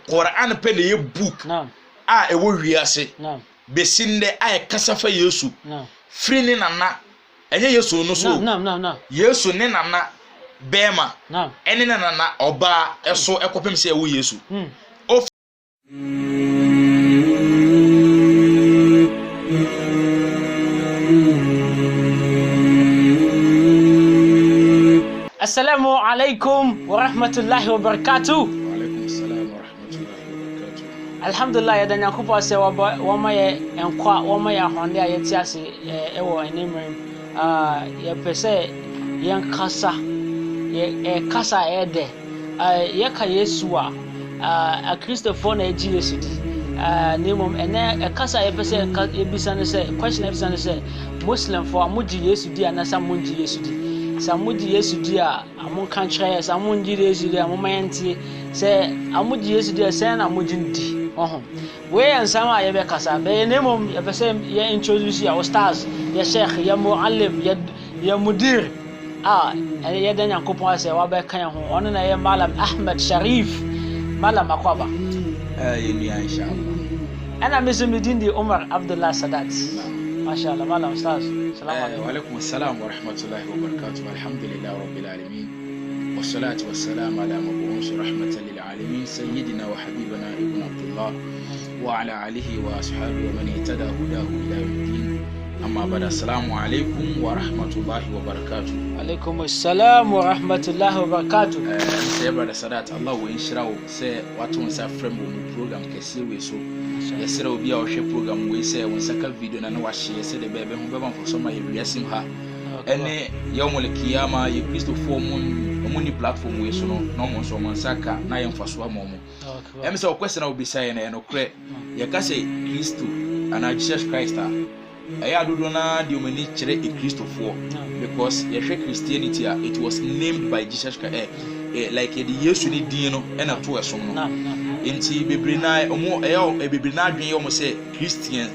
Quran pe ne book a ewo wiase besinde a kasafa Yesu free ne nana enye Yesu no so Yesu ne nana bema ene ne nana oba eso ekopem se ewo Yesu Assalamu alaikum wa rahmatullahi wa barakatuh. Wa alaikum assalam wa rahmatullahi wa barakatuh. Alhamdulillah ya danya kupo se wa maye enkwa wa maye ahonde a yeti ase ewo enemrem ye pese yen kasa ye kasa ede ye ka Yesu a Christopher na eji Yesu di nemom ene kasa ye pese ebisa ne se question ebisa ne se Muslim for amuji Yesu di anasa munji Yesu di Samudi Yesu dia amon kan kyerɛ samunji Yesu dia momanti sɛ amudi Yesu dia sɛ na amudi ndi we ansam a yebe kasa be nemom ye pese ye introduce ya stars ya sheikh ya muallim ya mudir ye dan yankopon sɛ wa be kan ho ɔno na ye malam Ahmed Sharif malam akwaba yeni inshallah ana mesumidin di Umar Abdullah Sadat MashaAllah malam ustaz wa alaikum assalam wa rahmatullahi wa barakatuh alhamdulillahi rabbil alamin wassalatu wassalamu ala mabu'us rahmatan lil alamin sayyidina wa habibana ibn Abdullah wa ala alihi wa ashabihi wa man ihtada hudahu ila yawmiddin amma ba'da assalamu alaikum wa rahmatullahi wa barakatuh alaikum assalam wa rahmatullahi wa barakatuh say brother Sadat Allah wa inshirawo say watu nsa frame mu program kese we so yesere obi a ohwe program we say won saka video na wa hye say de bebe ho beba for some yewiasim ha ene yawmul kiyama ye Christopher mun platform we so no mo so mon saka na ye mfaso amomo em say question na obi say na eno kre ye ka say Christo ana Jesus Christ aya dodo na de omani kire e Christopher because ye hwe Christianity it was named by Jesus Christ like the Yesu ni din no e na to eso no enti bebrina omo bebrina adwen yo mo say Christian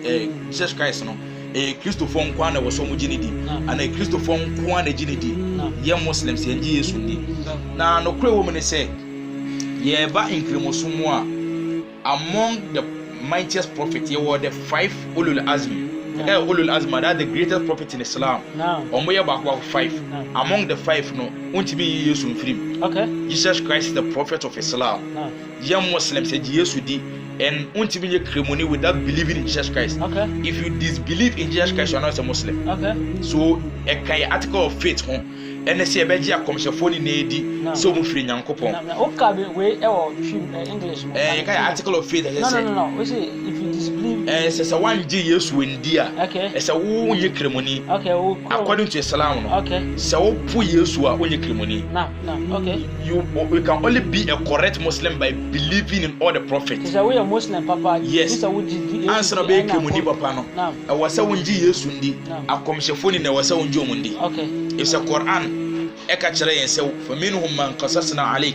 Jesus Christ no Christopher nkwa na wo so mo gine di ana Christopher nkwa na gine di ye Muslims ye ngi Yesu ndi na no kure wo mo ne say ye ba inkremosumu among the mightiest prophets ye were the 5 ulul azmi ulul azma that the greatest prophet in Islam omo ye ba 5 among the 5 no untimi Yesu mfrim Jesus Christ is the prophet of Islam young Muslims say Jesus di and untimi ye kremoni without believing in Jesus Christ if you disbelieve in Jesus Christ you are not a Muslim so a kai article of faith ho ene se ebeji akomshefo ni na edi so mu firi nyankopon okay we English you kai article of faith no we say if you disbelieve say one ji Yesu ndi a say wo ye kremoni according to Islam no say wo pu Yesu a wo ye kremoni you can only be a correct Muslim by believing in all the prophets so we are Muslim papa yes answer no be kremoni papa no e wo say wo ji Yesu ndi akomshefo ni na wo say wo ji omundi it's a Quran eka kire yen se faminhum man qasasna alayk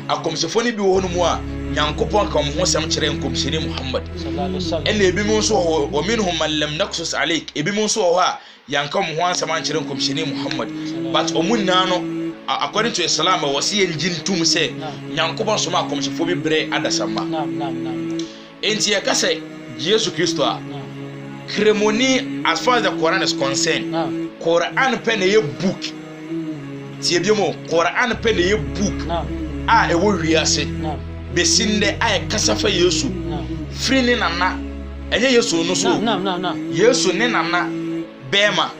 akomshefo ni bi wo no mu a nyankopon ka mo sem kire nkomsheni Muhammad sallallahu alaihi wasallam ene ebi mo so wa minhum man lam naqsus alayk ebi mo so ha yanka mo ho ansama kire nkomsheni Muhammad but omunna no according to Islam wasi enjintum se nyankopon so ma akomshefo bi bre adasamba enti ya kase Jesus Christo a kremoni as far as the Quran is concerned Quran pen ye book tie biemo Quran pen ye book ewo wiase besinde kasafa Yesu free ne nana enye Yesu no so Yesu ne nana bema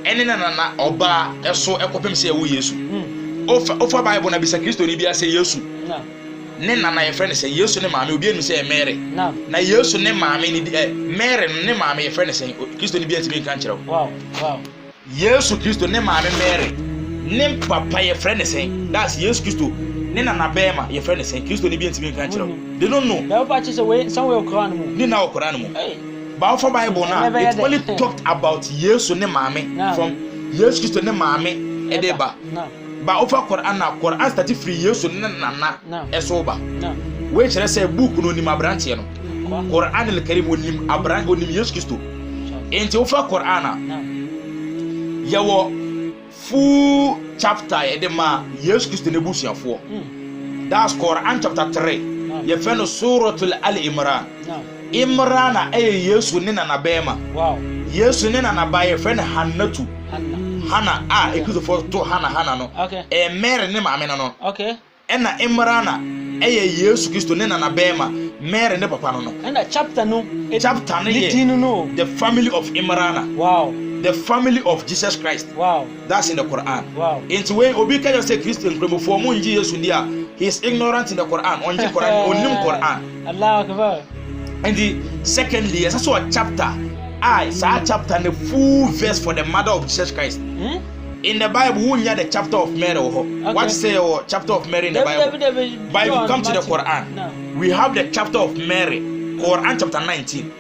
ene nana oba eso ekopem se ewo Yesu ofa Bible na bisa Kristo ni bia se Yesu ne nana ye friend say Yesu ne maame obi enu say Mary na Yesu ne maame ni Mary ne maame ye friend say Kristo ni bia timi kan kire wow Yesu Kristo ne maame Mary ne papa ye friend say that's Yesu Kristo ne nana bema ye friend say Kristo ni bia timi kan kire they don't know na papa say we somewhere Quran mu ni na Quran mu ba for Bible na it only talked about Yesu ne maame from Yesu Kristo ne maame edeba ba over Quran na Quran start free Yesu ne nana esoba we chere say book no nim abrantie no Quran al-Karim onim abran onim Yesu Kristo enti over Quran yawo full chapter edema Yesu Kristo ne busuafo that's Quran chapter 3 ye fe no suratul al-imran imran a yesu ne na bema yesu ne na ba ye fe no hannatu hana a ekuzofo to hana no mere ne maame no ena imran a yesu kristo ne na bema mere ne papa no ena chapter no the family of imran the family of Jesus Christ. That's in the Quran. Into way obi can just say Christian for munji yesu dia he is ignorant in the Quran on the Quran onim Quran. Allah akbar. And the secondly is also a chapter chapter and the full verse for the mother of Jesus Christ. In the Bible, we have the chapter of Mary. What say chapter of Mary in the Bible? Bible come to the Quran. We have the chapter of Mary, Quran chapter 19.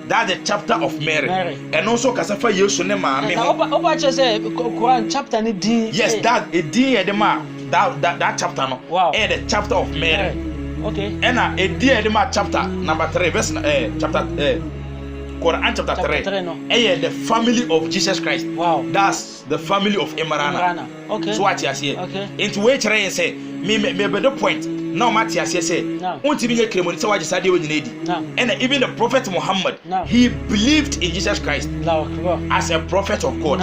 That's the chapter of Mary. And also Kasafa Yesu ne maame. Oba say Quran chapter ni din. Yes, that a din that chapter no. The chapter of Mary. Okay. And a din chapter number 3 verse chapter Quran chapter 3. The family of Jesus Christ. That's the family of Imran. Okay. So what you say? Okay. Into which I say me the point. Now Matthias say unti bi kremoni say waje sade woni nedi and even the prophet Muhammad he believed in Jesus Christ as a prophet of God,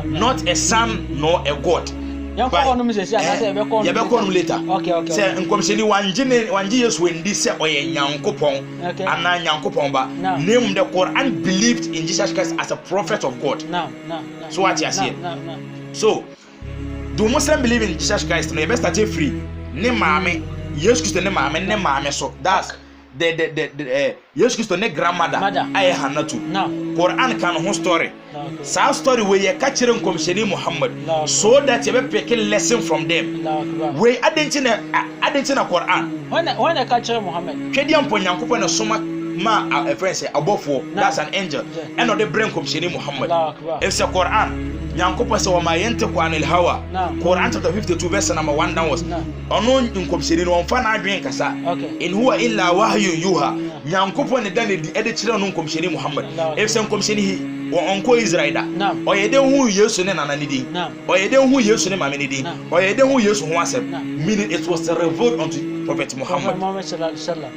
not a son nor a god. Later. Okay. Say nkomseni wanje Yesu wendi say oye nyankopon ana nyankopon ba name the Quran believed in Jesus Christ as a prophet of God. So what you say? So do Muslim believe in Jesus Christ? No, best start free. Ne maame Jesus Christ ne maame so that's the Jesus Christ ne grandmother ay Hannatu. Quran can whole story. Sa story where you catch them Komsheni Muhammad so that you be taking lesson from them. We adentina Quran. When I catch Muhammad. Twediam po Nyankopon na soma ma a friend say abofo that's an angel and no the brain Komsheni Muhammad. It's a Quran. Nyankopon say wa ma yente kwanil hawa. Quran chapter 52 verse number 1 downwards. Ono nkomsheni no mfa na adwen kasa. In huwa illa wahyun yuha. Nyankopon ne dan di edechire no nkomsheni Muhammad. If say nkomsheni onko Israel da oyede hu Yesu ne nana nidi oyede hu Yesu ne mame nidi oyede hu Yesu hu asem meaning it was a revolt unto Prophet Muhammad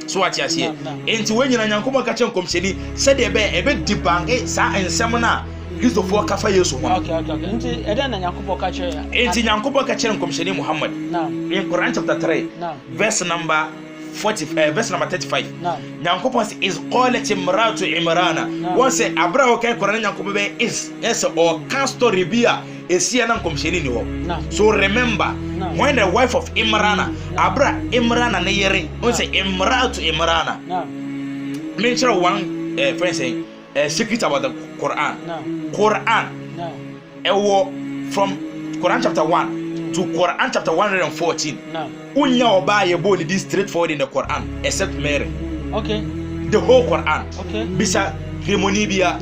so what you say enti wenyina Nyankopon ka chen komsheni said ebe dibange sa ensem na Christopher kafa Yesu hu okay enti eden na Nyankopon ka chen enti Nyankopon ka chen komsheni Muhammad in Quran chapter 3 verse number 45 verse number 35 Nyankopon is qalat imratu imrana once abraho kai Quran Nyankopon be is or can story bia esia na komsheni ni ho so remember when the wife of Imrana Imrana ne yere once imratu imrana mention one friend saying secret about the Quran from Quran chapter 1 to Quran chapter 114. Unya oba ye bo this straightforward in the Quran except Mary. Okay. The whole Quran. Okay. Bisa Hemonibia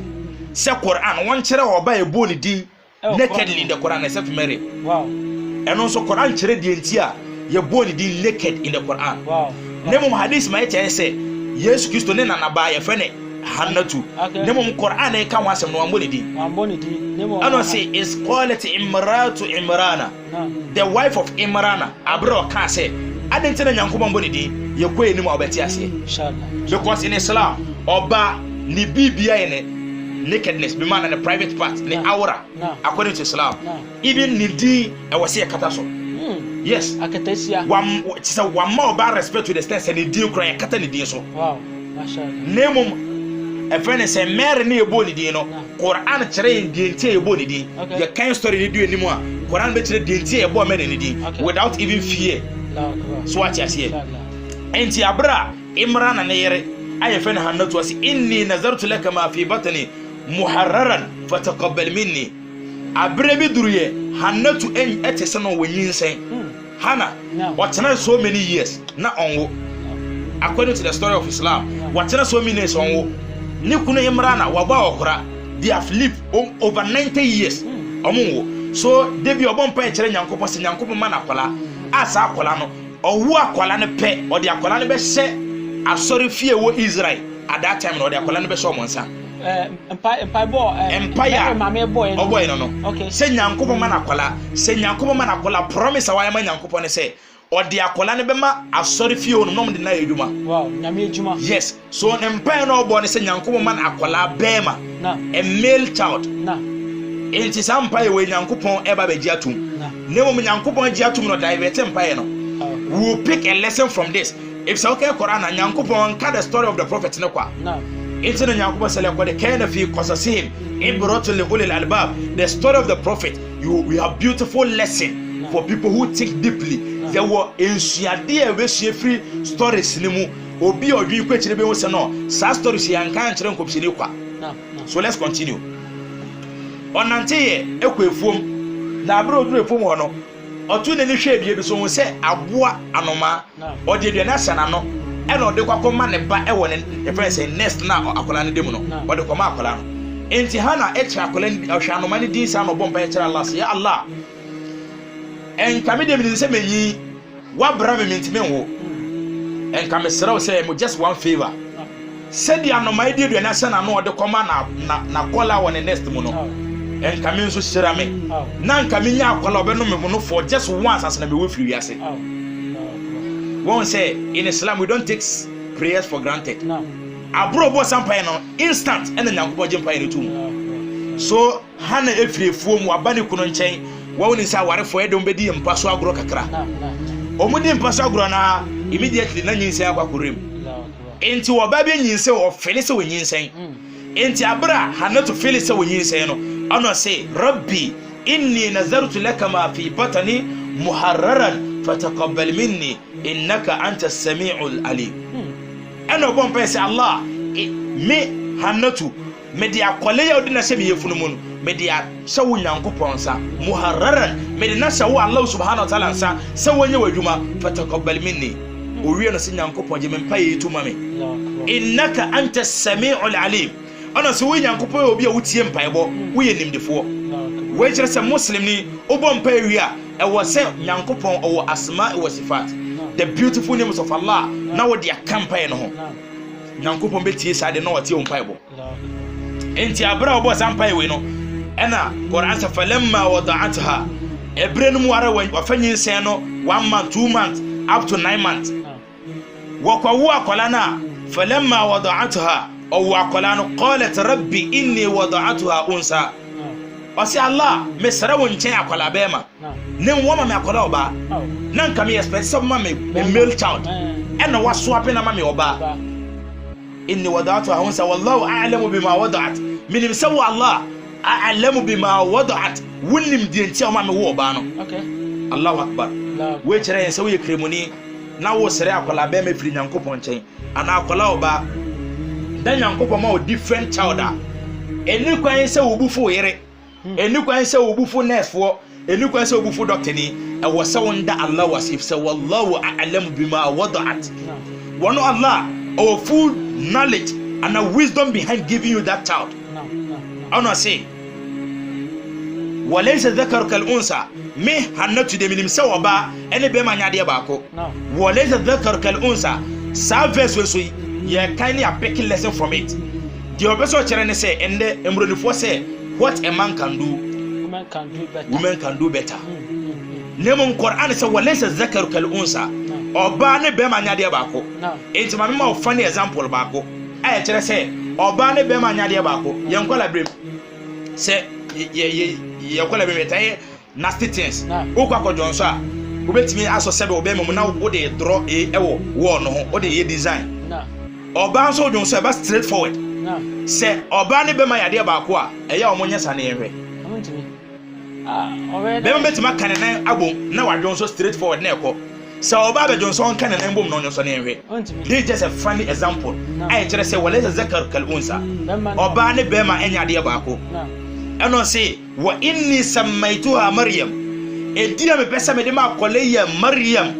say Quran one chere oba ye bo di nakedly in the Quran except Mary. Wow. And also Quran chere di entia ye bo di naked in the Quran. Wow. Nemo hadith ma ye say Jesus Christ ne na ba ye fe ne Hannatu. Nemo Quran e kan wasem no amboni di. Nemo ano say is quality imratu imrana. The wife of Imrana abro can say adentina Nyankopon boni di ye kwe ni mo obeti ase inshallah because in Islam oba ni bibia ene nakedness be man in the private part ni aura according to Islam even ni di e wase e kata so yes akatesia one more about respect to the stance and di kro e kata ni di so wow mashallah name a friend say Mary ni ebo ni di no Quran kire di enti ebo ni di ye kan story ni di enimu a Quran be kire di enti ebo me ni di without even fear so what you say enti abra Imran na yere aye friend Hannatu wasi inni nazartu laka ma fi batni muharraran fataqabbal minni abra bi duruye Hannatu en etese no wonyinsen Hannah what so many years na onwo according to the story of Islam what so many years onwo ni kunu Imrana waba okra they have lived over 90 years omunwo so debi obon pa kire Nyankopon se Nyankopon ma na kwala asa akwala no owu akwala ne pe o de akwala ne be hye asori fie wo Israel at that time no de akwala ne be hye omonsa empire mama boy no okay se Nyankopon ma na kwala promise wa ya ma Nyankopon ne se ɔde akɔla ne bɛma asɔre fie no nom de na edwuma wow nyame edwuma yes so ne mpae no ɔbɔ ne sɛ nyankopɔn ma na akɔla bɛma na a male child na enti sa mpae we nyankopɔn ɛba bɛgye atum ne mo nyankopɔn gye atum no divert mpae no we will pick a lesson from this if so okay Quran na nyankopɔn ka the story of the prophet ne kwa na enti no nyankopɔn sɛ lekɔde kana fi qasasihim ibratu li ulil albab the story of the prophet we have beautiful lesson for people who think deeply there were ensuade a we share free stories ni mu obi odwi kwechire be wo se no sa stories yanka nkyere nkopsini kwa so let's continue onante ye ekwefuom na abro oduru efuom ho no otu ne ni hwe bie bi so wo se aboa anoma ode aduane asana no e na ode kwakoma ne ba e wo ne friend say next na akola ne dem no ode koma akola no enti hana echi akola ni hwe anoma ne din sa no bomba e kira Allah say ya Allah en kamede mi se menyi wa bra me mentime wo en kamesraw say mo just one favor said the anoma di aduane asana no ode koma na kola wo ne next mu no en kame nso hyira me na nkame nya akwala obeno me no for just once as na me we free wiase won't say in Islam we don't take prayers for granted abro bo sampae no instant and nyankopɔ gye mpae ne tum so hana efiri efuom wabane kuno nkyɛn wawoni sa warefo edom bedi mpa so agoro kakra omudi mpa so agoro na immediately na nyinse akwakorem enti woba be nyinse o fele se wonyinsen enti abra hana to fele se wonyinsen no ana say rabbi inni nazartu laka ma fi batni muharraran fataqabbal minni innaka antas samiul alim ana bon pese Allah me hanatu me dia kole ya odina se me yefunu mu me dia se wo nyankopon sa muharraran me dia se wo Allah subhanahu wa ta'ala sa se wonye wadwuma fataqabbal minni o wi no se nyankopon je me mpa yetuma me innaka antas samiul alim ana so wo nyankopon obi a wotie mpaebo wo ye nimdefo wo kire se muslim ni obo mpa wi a e wo se nyankopon o asma wa sifat the beautiful names of Allah na wo dia campaign no ho nyankopon betie sade na wotie mpaebo enti abra obo sampai we no ena Quran sa falamma wada'atha ebrenu mu ara wafanyin sen no 1 month 2 months up to 9 months wakwawu akola na falamma wada'atha aw akola no qalat rabbi inni wada'atha unsa wasi Allah mesra won chen akola bema ne woma me akola oba nan kam expect some me male child ena waso apena ma me oba inni wada'atha unsa wallahu a'lamu bima wada'at minim sawu Allah a'lamu bima wada'at wunim di enti o ma me wo oba no okay Allahu akbar we kire yen sawu ye kremoni na wo sere akola bema firi nyankopon chen ana akola oba dan nyankopon ma o different child a eni kwan se wo bufu yere eni kwan se wo bufu nurse fo eni kwan se wo bufu doctor ni e wo se wonda Allah wasif se wallahu a'lamu bima wada'at wono Allah our full knowledge and a wisdom behind giving you that child I wanna say walaysa dhakaru kal unsa me hanatu de minim se oba ene be ma nyade baako walaysa dhakaru kal unsa service we so ye kindly a pick lesson from it the obeso chere ne say ende emronifo say what a man can do women can do better nemo Quran say walaysa dhakaru kal unsa oba ne be ma nyade baako enti ma me ma funny example baako ay chere say oba ne be ma nyade baako yenkola brem say ye kola be metai nasty things ukwa ko jonso a obetimi aso sebe obema mu na wo de draw ewo wall no ho wo de ye design oba so jonso ba straight forward say oba ne be ma yade baako a eya omonye sa na ehwe be ma betima kanenan abom na wa jonso straight forward na ekọ say oba be jonso on kanenan bom na onyoso na ehwe this is just a funny example I kire say wala zakar kal unsa oba ne be ma enya de baako eno say wa inni sammaytuha maryam edina me pesa me de ma kole ya maryam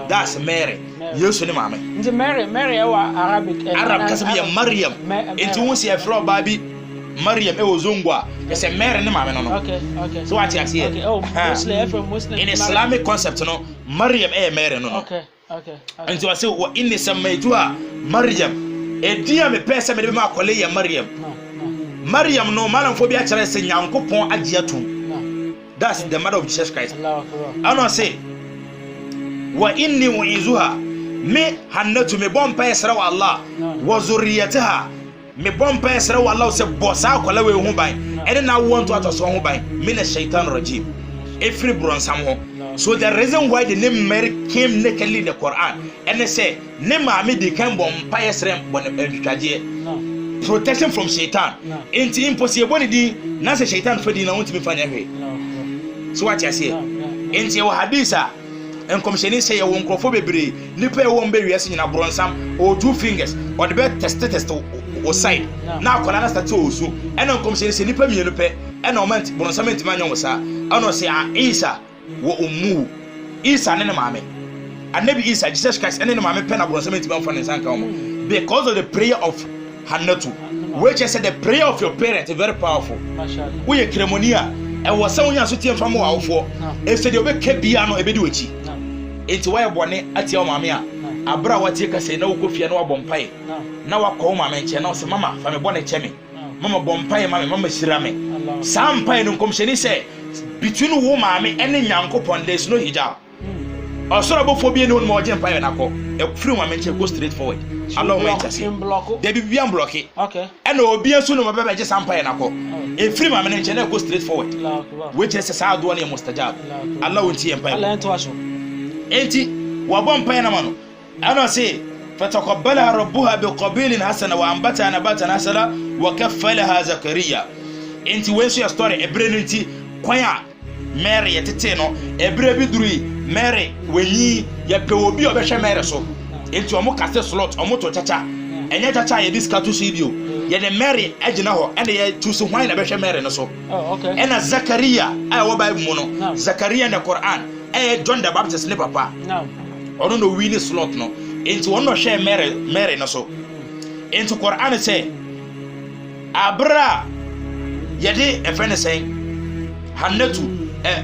that's Mary yesu ni mama nti Mary wa Arab kasabi ya maryam enti wonsi e fro babi maryam e ozongwa e say Mary ni mama no okay so what you see okay Muslim in Islamic concept no maryam e Mary no okay enti wa say wa inni sammaytuha maryam edina me pesa me de ma kole ya maryam Maryam no malam fo bi a kire se nyankopon agiatum that's the mother of Jesus Christ I know say wa inni u'izuha me hannatu me bompa yasra wa Allah wa zurriyataha me bompa yasra wa Allah se bosa akola we hu ban ene na wo nto ato so hu ban mina shaitan rajim every bronsam ho. So the reason why the name Mary came naked in the Quran and they say name Mami di kan bompa yasra bon entwaje protection from shaitan enti impossible di na se shaitan fadi na wonti me fanya hwe. So what you say enti wa hadisa en komsheni say ye won krofo bebre nipa e won be wiase nyina bronsam o 2 fingers or the be test o side na akola na start o su en komsheni say nipa mienu pe en o ment bronsam entima nyon sa ano say Isa wo ummu Isa ne maame Annabi Isa Jesus Christ ene ne maame pe na bronsam entima fa ne sanka o because of the prayer of Hannatu, which is the prayer of your parents is very powerful. We are ceremonia and was someone else to tell from our for if said you be kebiano e be do echi enti why bone ati o maame a abra wati ka say na wo kofia na wabompai na wakọ maame nche na say mama fa me bone che me mama bompai mama shira me sampai no komsheni say between wo maame and Nyankopon there is no hijab osoro bofo bi ene won mo je mpai na ko e free maame nche go straight forward Allah will make us they be bian block it okay and obi enso no mabebe je sampai na ko e free maame nche na go straight forward which is sa do na mustajab Allah will tie mpai Allah ento aso enti wabon mpai na mano ana say fataqabbalaha rabbuha biqabilin hasana wa ambata nabatan hasana wa kaffalaha zakariya enti when your story ebre nti kwanya Mary yetete no ebre bi duri Mary wenyi ya pe obi obehwe Mary so enti omo kase slot omo to chacha enye chacha ye diskatu studio ye de Mary agina ho ene ye choose hwan na behwe Mary no so ena Zakaria ay wo Bible mu no Zakaria na Quran John the Baptist ne papa ono no wini slot no enti wono hwe Mary no so enti Quran say abra ye de efene say Hannatu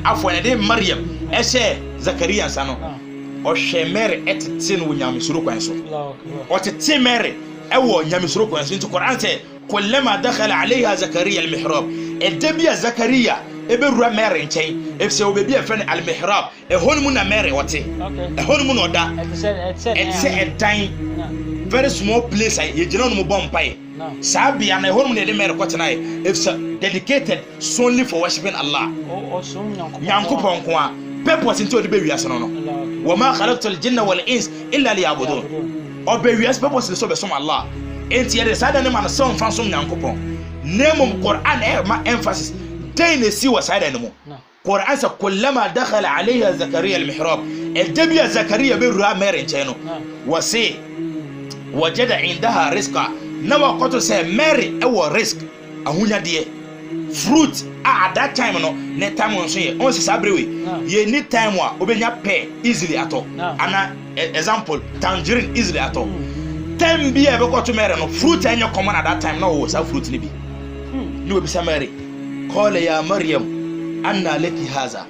afọ ne de Maryam ehye Zakaria nsa no o hwe Mary etete no nyamesuro kwan so o tete Mary ewo nyamesuro kwan so nti Quran say kullama dakhala alayha Zakaria al-mihrab edebia Zakaria eberura Mary nchen efse obebi efene al-mihrab ehonmu na Mary wote ehonmu no da it's a time very small place ye gina no mo bompai sabia na ehonmu ne de Mary kwotena efse dedicated solely for worshiping Allah Nyankopon ko a purpose nti odi be wiase no wa ma khalaqtul jinna wal ins illa liya'budun obe wiase purpose so be som Allah enti ye sada ne man so mfa som Nyankopon name Quran ma emphasis day ne si wa sada ne mo Quran sa kullama dakhala alayha Zakaria al-mihrab edebia Zakaria be ruwa Mary ncheno wasi wajada indaha rizqa na wakoto say Mary ewo risk ahunya de fruit at that time no ne time on so ye on se sabrewe ye ni time wa obenya pear easily ato ana example tangerine easily ato time bi e be ko to Mary no fruit enyo common at that time no wo sa fruit ni bi ni obi sa Mary qala ya Maryam anna laki haza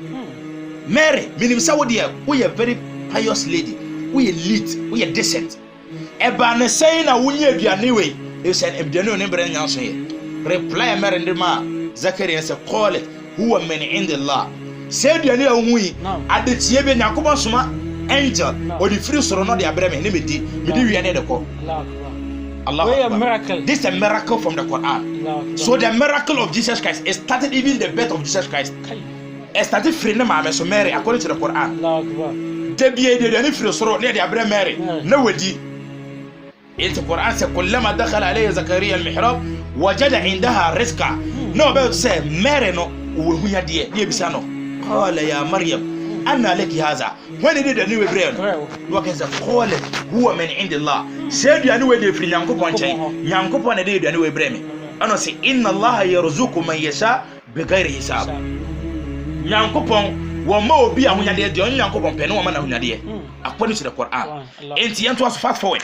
Mary minim sa wodi we a very pious lady we elite we a decent e ba ne say na wunye aduane we e say aduane ne bre nya so ye reply Mary ndima Zakaria said qalat huwa min indillah say aduane a hui adetie be Nyankopon soma angel or the free soro no de abreme ne medi wiane de ko Allah miracle. This is a miracle from the Quran. So the miracle of Jesus Christ it started even the birth of Jesus Christ. It started free na Mary so Mary according to the Quran. The be the free soro ne de abreme Mary na wedi. In the Quran says kullama dakhala alayha Zakaria al-mihrab wajada indaha rizqa. No be say Mary no wo hunya de bisa no. Qala ya Maryam anna laki haza when did the new Hebrew no can say qala huwa min indillah said you anyway de free Nyankopon chen Nyankopon na de new Hebrew me ano say inna Allah yarzuqu man yasha bighairi hisab Nyankopon wo ma obi ahunya de Nyankopon pe no wo ma na ahunya de according to the Quran enti yanto as fast forward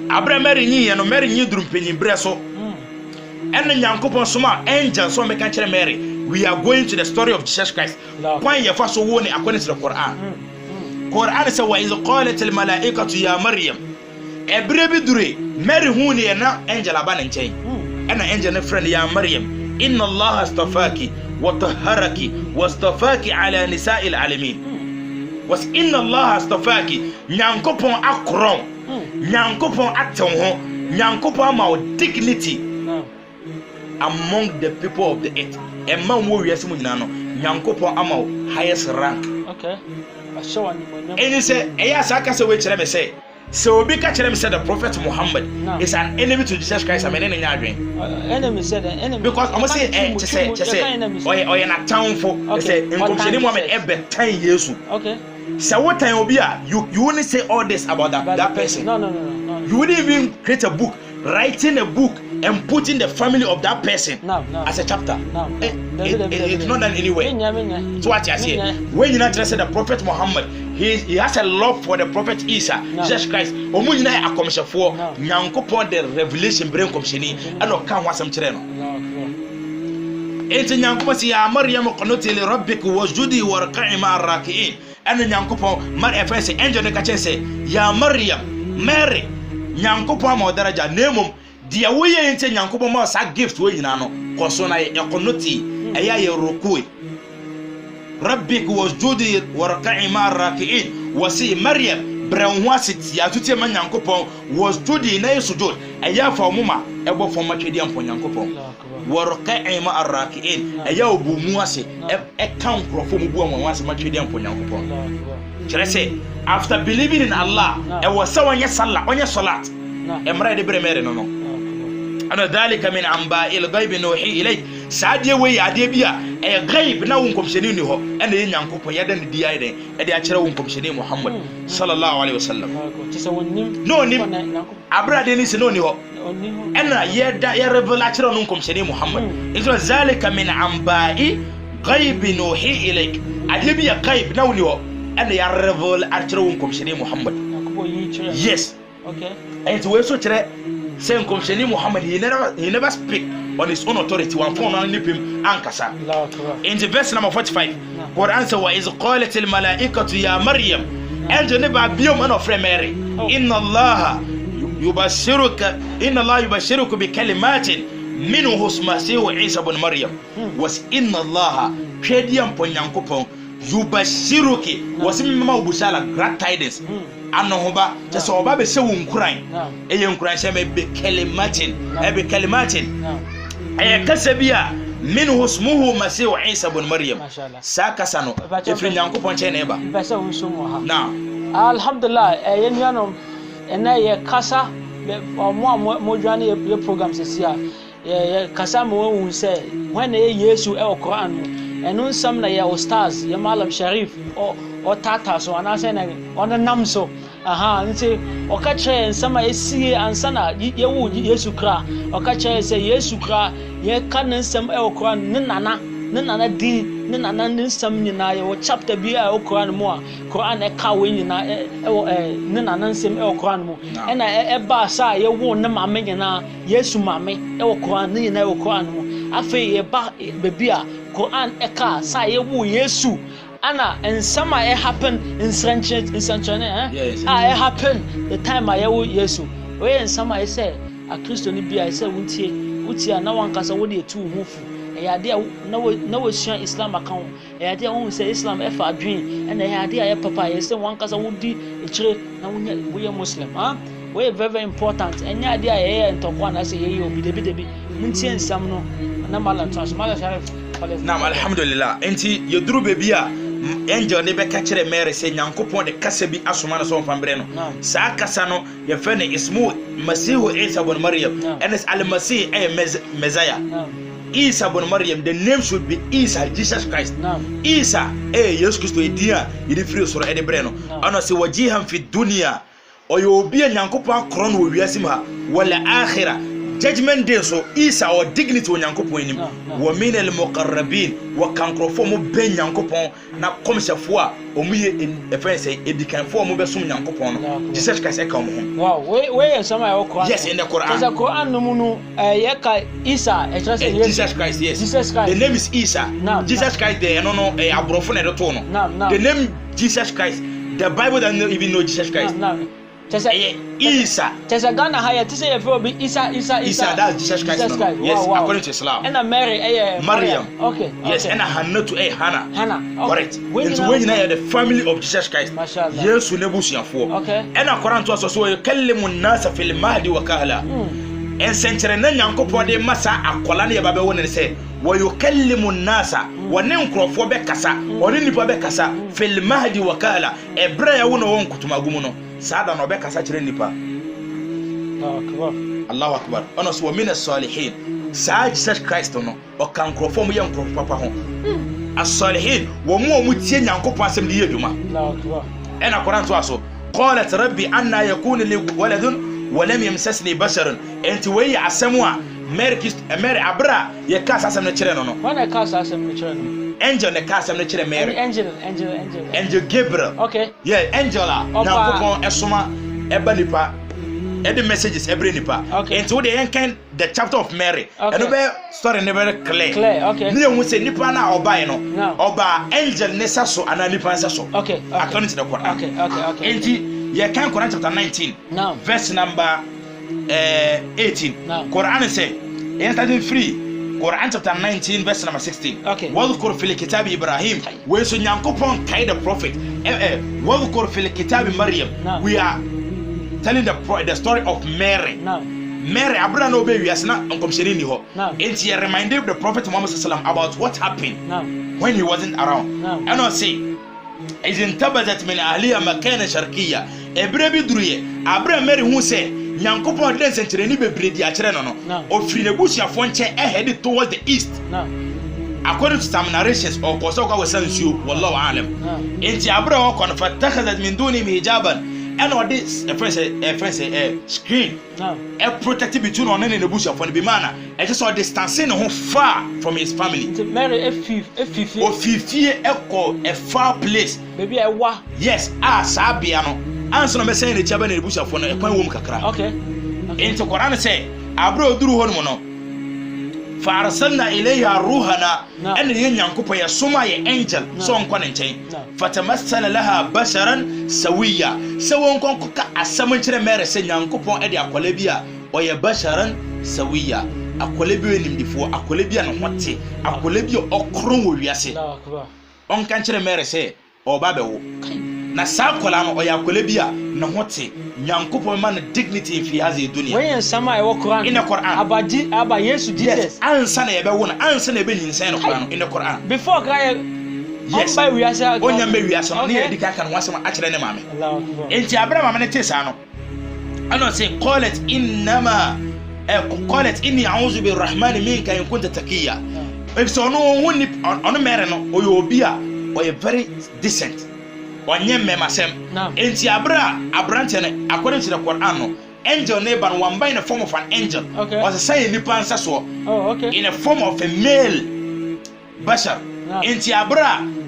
Abraham nyi no Mary nyi drum penyin bre so en Nyankopon soma angel so me kan kire Mary we are going to the story of Jesus Christ. When you first warn according to the Quran. Quran says wa iz qalat al malaikatu ya Maryam. Ebrebi dure Mary hu ne na angel aba na nchen. Ena angel na friend ya Maryam. Inna Allah astafaki wa tahharaki wa astafaki ala nisa'il alamin. was inna Allah astafaki nyankopon akron nyankopon atew ho nyankopon ama dignity among the people of the earth emma wo wiase mu nyina no nyankopon ama highest rank. Okay, so any say eya saka se we kire me say so obi ka kire me say the prophet Muhammad is an enemy to Jesus Christ. I mean nya adwen enemy said enemy because almost say oye na townful say nkomsheni Muhammad ebe 10 yesu. Okay, so what time obi a you wouldn't say all this about that person. No. You wouldn't even create a book, writing a book and putting the family of that person as a chapter. It's not done anyway. So what you say? When you not say the Prophet Muhammad, he has a love for the Prophet Isa, Jesus Christ. Omu nyina akomsha for nyankopon the revelation bring komsheni ano kan wasam kire no. Enti nyankopon si ya Maryam qanuti li rabbik wasjudi warqi ma arrakiin. Ana nyankopon mar efense angel ka chense ya Maryam Mary nyankopon ma daraja nemum dia woye ente nyankopon ma sa gift wo nyina no koso na ekonoti eya ye rukui rabbik wasjudi warqi ma arrakiin wasi Maryam branwasiti atutie ma nyankopon wasjudi na sujud eya fa muma ebo fo ma twedi ampo nyankopon warqi ma arrakiin eya obumu ase e kan krofo mu bu amon ase ma twedi ampo nyankopon. Say after believing in Allah e was onye salat emra de bremere no ana dalika min amba'il ghaib nuhi ilayk sadie we ade bia e ghaib na won komsheni ni ho ena ye nyankopon yada ne dia ide e de a kire won komsheni Muhammad sallallahu alaihi wasallam no ni abrade ni se no ni ho ena ye da ye reveal a kire won komsheni Muhammad izo zalika min amba'i ghaib nuhi ilayk ade bia ghaib na woni ho and they are reveal at won komsheni Muhammad. Yes. Okay. And we so kire say komsheni Muhammad he never speak on his own authority one phone on him ankasa. In the verse number 45 Quran say wa iz qalat al malaikatu ya Maryam and the never biom man of Mary inna Allah yubashiruka bi kalimatin minhu ismuhu Isa ibn Maryam was inna Allah twediam ponyankopon yubashiruki wasimma ubushala great tidings anohoba just oba be se wonkuran eye nkuran se be kalimatin kasabia minhu ismuhu Masihu Isa ibn Maryam saka sano efri nyankopon che neba bese wonsumo ha na alhamdulillah yenuanom ena ye kasa mo dwane ye program sesia ye kasa mo won se when ye Yesu e Quran mo enu nsam na ye ustaz ye Malam Sharif o tata so anase na ona namso nti okache nsama esie ansana ye wu Yesu kra okache se Yesu kra ye kan nsam e Quran ne nana din ne nana nsam nyina ye wo chapter bi e Quran mo a Quran e ka we nyina ne nana nsam e Quran mo ena e ba sa ye wu ne mame nyina Yesu mame e Quran ne nyina e Quran mo afi ye ba bebi a Quran eka sa ye wu Yesu ana ensama it happen in Sanchez it happen the time I wu Yesu we ensama I say a Christian bi I say wutie na wankasa wo de etu hufu e ya de na wo sua Islam account e ya de won say Islam e fa adwin and e ya de ya papa ye say wankasa wo di e kire na wo ye Muslim we very important enya de ya ntokwa na say ye obi debi muntie ensam no na Malam Sharif na alhamdulillah enti yeduru bebia angel ne be ka kire Mary say nyankopon de kasa bi asoma na so fambre no sa kasa no ye fe ne ismu Masihu Isa ibn Maryam and is al-Masih Messiah Isa ibn Maryam the name should be Isa Jesus Christ Isa Jesus Christ e dia e free so e de bre no ana se wajihan fi dunya oyo obi nyankopon akron wo wiasim ha wala akhirah judgment day so Isa or dignity onyankopon enim wa min al muqarrabin wa kankrofo mo ben nyankopon na komsefo a omuye efense edikanfo mo besom nyankopon no Jesus Christ e ka mo wow we some I Quran yes in the Quran because the Quran no mu no ye ka Isa e trust in Jesus Christ yes Jesus Christ the name is Isa Jesus Christ there no abrofo na de to no the name Jesus Christ the Bible doesn't even know Jesus Christ Isa. Tesa Ghana haya tisa ya be Isa. That's Jesus Christ. Yes, wow. According to Islam. And Mary Maryam. Okay. Yes, and Hannah Hannah. Correct. And when you know the family of Jesus Christ. Mashallah. Yes, we never see for. Okay. And according to us so yukallimu an-nasa fil mahdi wa kahla. En sentere na Nyankopon de masa akola na yababe woni se wa yukallimu an-nasa woni nkrofo be kasa woni nipa be kasa fil mahdi wa kahla ebra ya wono won kutumagumu no sada no be kasa kire nipa. Allahu akbar. Ono so min as-salihin. Sa Jesus Christ no o kan nkrofo mu ye nkrofo papa ho. As-salihin wo mu tie Nyankopon asem de yeduma. Allahu akbar. En akora to aso qalat rabbi anna yakunu li waladun ولم يمسسني بشر انت وهي اسموا مير ابرا يكاس اسم نچره نو وانا كاس اسم نچره نو angel نكاس اسم نچره مير angel Gabriel okay yeah angela na kokon esoma eba nipa the messages every nipa into the end the chapter of Mary and be story never clear okay ni ehun se nipa na oba no oba angel nesa so ana nipa nesa so okay according to the Quran okay enti you can Quran chapter 19 now verse number 18 Quran say in starting free Quran chapter 19 verse number 16 wadhkur fil kitab Ibrahim we so Nyankopon kai the prophet wadhkur fil kitab Maryam we are telling the story of Mary Mary abra no be wiase na nkomsheni ni ho enti he reminded the prophet Muhammad sallallahu about what happened when he wasn't around and I say izin tabazat min ahliya makana sharqiyya ebre bi duruye abra Mary hu se Nyankopon den sentireni bebredi a kire no ofiri nebusuafo nche head towards the east according to some narrations or kosoka wasansuo wallahu alam enti abra ho kon fatakhazat min duni hijaban and all this a friend say screen protected between on and nebusuafo be mana e just all distancing him far from his family Mary F50 a far place baby I wa yes sabia no anso no be say ne chiaba na nebusuafo no e kwan wom kakra okay into Quran say abro oduru ho no no farsalna ilayha ruhana an Nyankopon ya soma ye angel so nkwa ne nchen fatamassala laha basharan sawiya so wonkon ka asam nkire mere se Nyankopon e de akola bi a oye basharan sawiya akola bi enimdifo akola bi an hote akola bi okron wo wiase on kan nkire mere se oba bewo na sakola no oye akola bi a na hote Nyankopon man dignity fi haze dunia when sama e wo Quran in the Quran aba Jesus yes ansa na ye be wo na ansa na be nyinsan no Quran in the Quran before guy yes on by we asa onya me wi asa no ye dika kan wasema a kire ne mame enti abra mame ne tesa no ano say qalat innama qalat inni a'udhu birrahmani minka in kunta taqiya so no woni ono mere no oyo obi a oye very decent onye mmemasem enti abrante ne according to the Quran no angel neighbor one by in the form of an angel was saying nipa ansa so in a form of a male bashar enti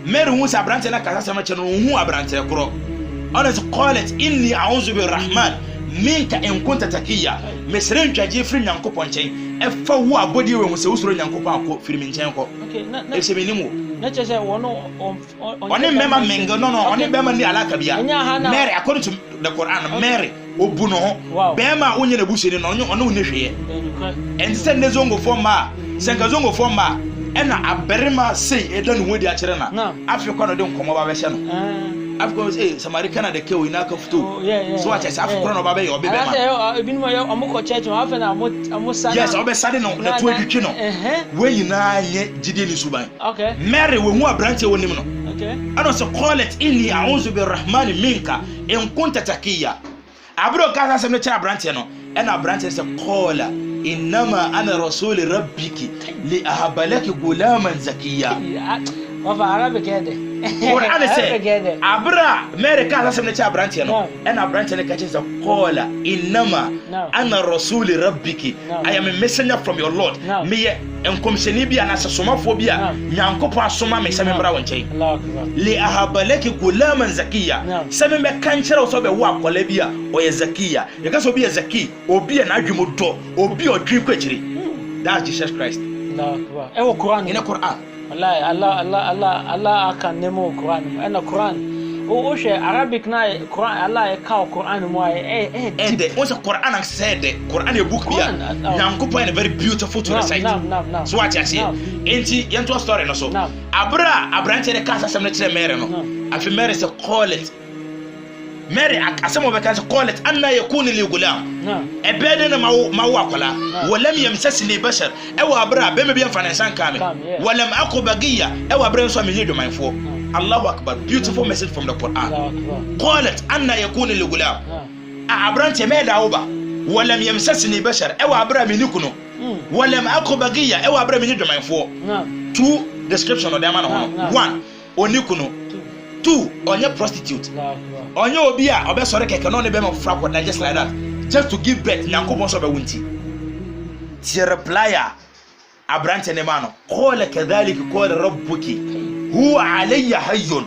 Mary hu sa abrante na kasa sama che no hu abrante kro honest qalat inni a'udhu birrahman minka in kunta taqiya mesren twaje firi Nyankopon chen e fa wo abodi we hu se usoro Nyankopon akọ firi mi nchen ko e se menimu na che se wono oni mema mengo no oni bema ni alaka bia Mary according to the Quran Mary obu no bema onye na busu ni no ono ne hwe en se ne zongo forma senka zongo forma ena aberema sei edan wodi a kire na Africa no de nkomo ba be hye no Africa say Samari Canada ke we na ka futo so what is Africa no ba be yo be be ma ebi no yo amko church ma afa na amo sa yes obe sade no na to adwitwi no we nyina ye gide ni suban Mary we hu abrante wonim no ano so call it inni a'udhu birrahmani minka in kunta taqiya abro ka sa semne cha abrante no ena abrante se qala innama ana rasul rabbiki li ahabalaki gulaman zakiya wafa arabe kede Quran say abra Mary ka sa semne cha abrante no ena abrante ne ka che se qala innama ana rasul rabbiki I am a messenger from your Lord me enkomsheni bia na sesomafo bia Nyankopon asoma me seme bra wonchen li ahabalaki gulaman zakiya seme be kanchira so be wo akola bia oye zakiya ye ka so bia zaki obi na adwumodo obi odwin kwachiri that's Jesus Christ e wo Quran in the Quran wallahi Allah akan nemo Quran and the Quran o hwe Arabic na Quran Allah e ka Quran mu the what's the Quran said the Quran a book bia nyankopon is very beautiful to recite so what you say enti yento story no so abrante de kasa sem na kire Mary no afi Mary say call it Mary asemo be kan call it anna yakun li gulam ebede na mawo akola walam yamsasni bashar ewa abra be me bi amfa na san kame walam akubagiya ewa abra so me yedo manfo Allahu akbar beautiful message from the Quran call it anna yakun li gulam abrante me da oba walam yamsasni bashar ewa abra me nikuno walam akubagiya ewa abra me yedo manfo two description of the man one onikuno two onye prostitute onye obi a obesore keke no ne be mafra kwada just like that just to give birth nyankopon so be wunti ti replya abrante ne mano qala kadhalika qala rabbuki huwa alayya hayyun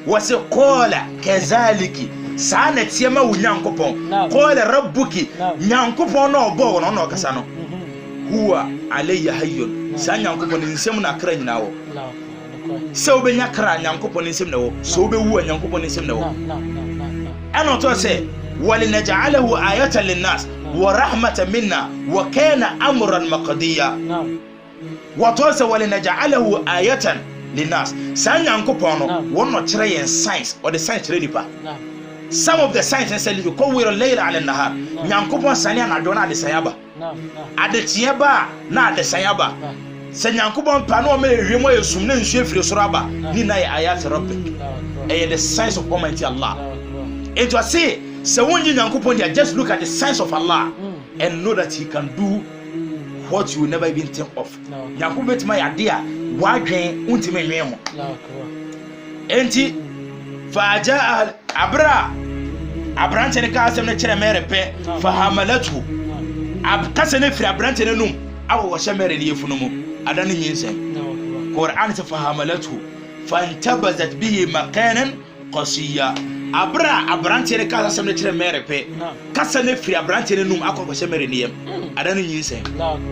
wasi qala kadhalika sana tiema wunyankopon qala rabbuki nyankopon no obo no kasa no huwa alayya hayyun sa nyankopon nsem na kra nyina wo so be nyakra nyankopon nsem na wo so be wu nyankopon nsem na wo ana to say walinaj'alahu ayatan linnas wa rahmatan minna wa kana amran maqdiya wa to say walinaj'alahu ayatan linnas sa nyankopon no wonno kire yen science or the science kire nipa some of the science say you call we layla ala nahar nyankopon sani na dona de sayaba adetiye ba na adesayaba se nyankopon pa no me hwemo yesum na nsu efiri soro aba ni na ayat rabbik the science of Almighty Allah it was say so when you nyankopon there just look at the science of Allah and know that he can do what you will never even think of nyankopon betima ya dia wadwen untime nwen ho enti faja abrante ne ka asem ne kire mere pe fahamalatu abkasene firi abrante ne num awo hye mere ne yefunu mu adane nyinsen Quran ta fahamalatu fantabazat bihi makanan qasiya abrante ne ka asem ne kire mere pe kasane firi abrante ne num akọ hye mere ne yem adane nyinsen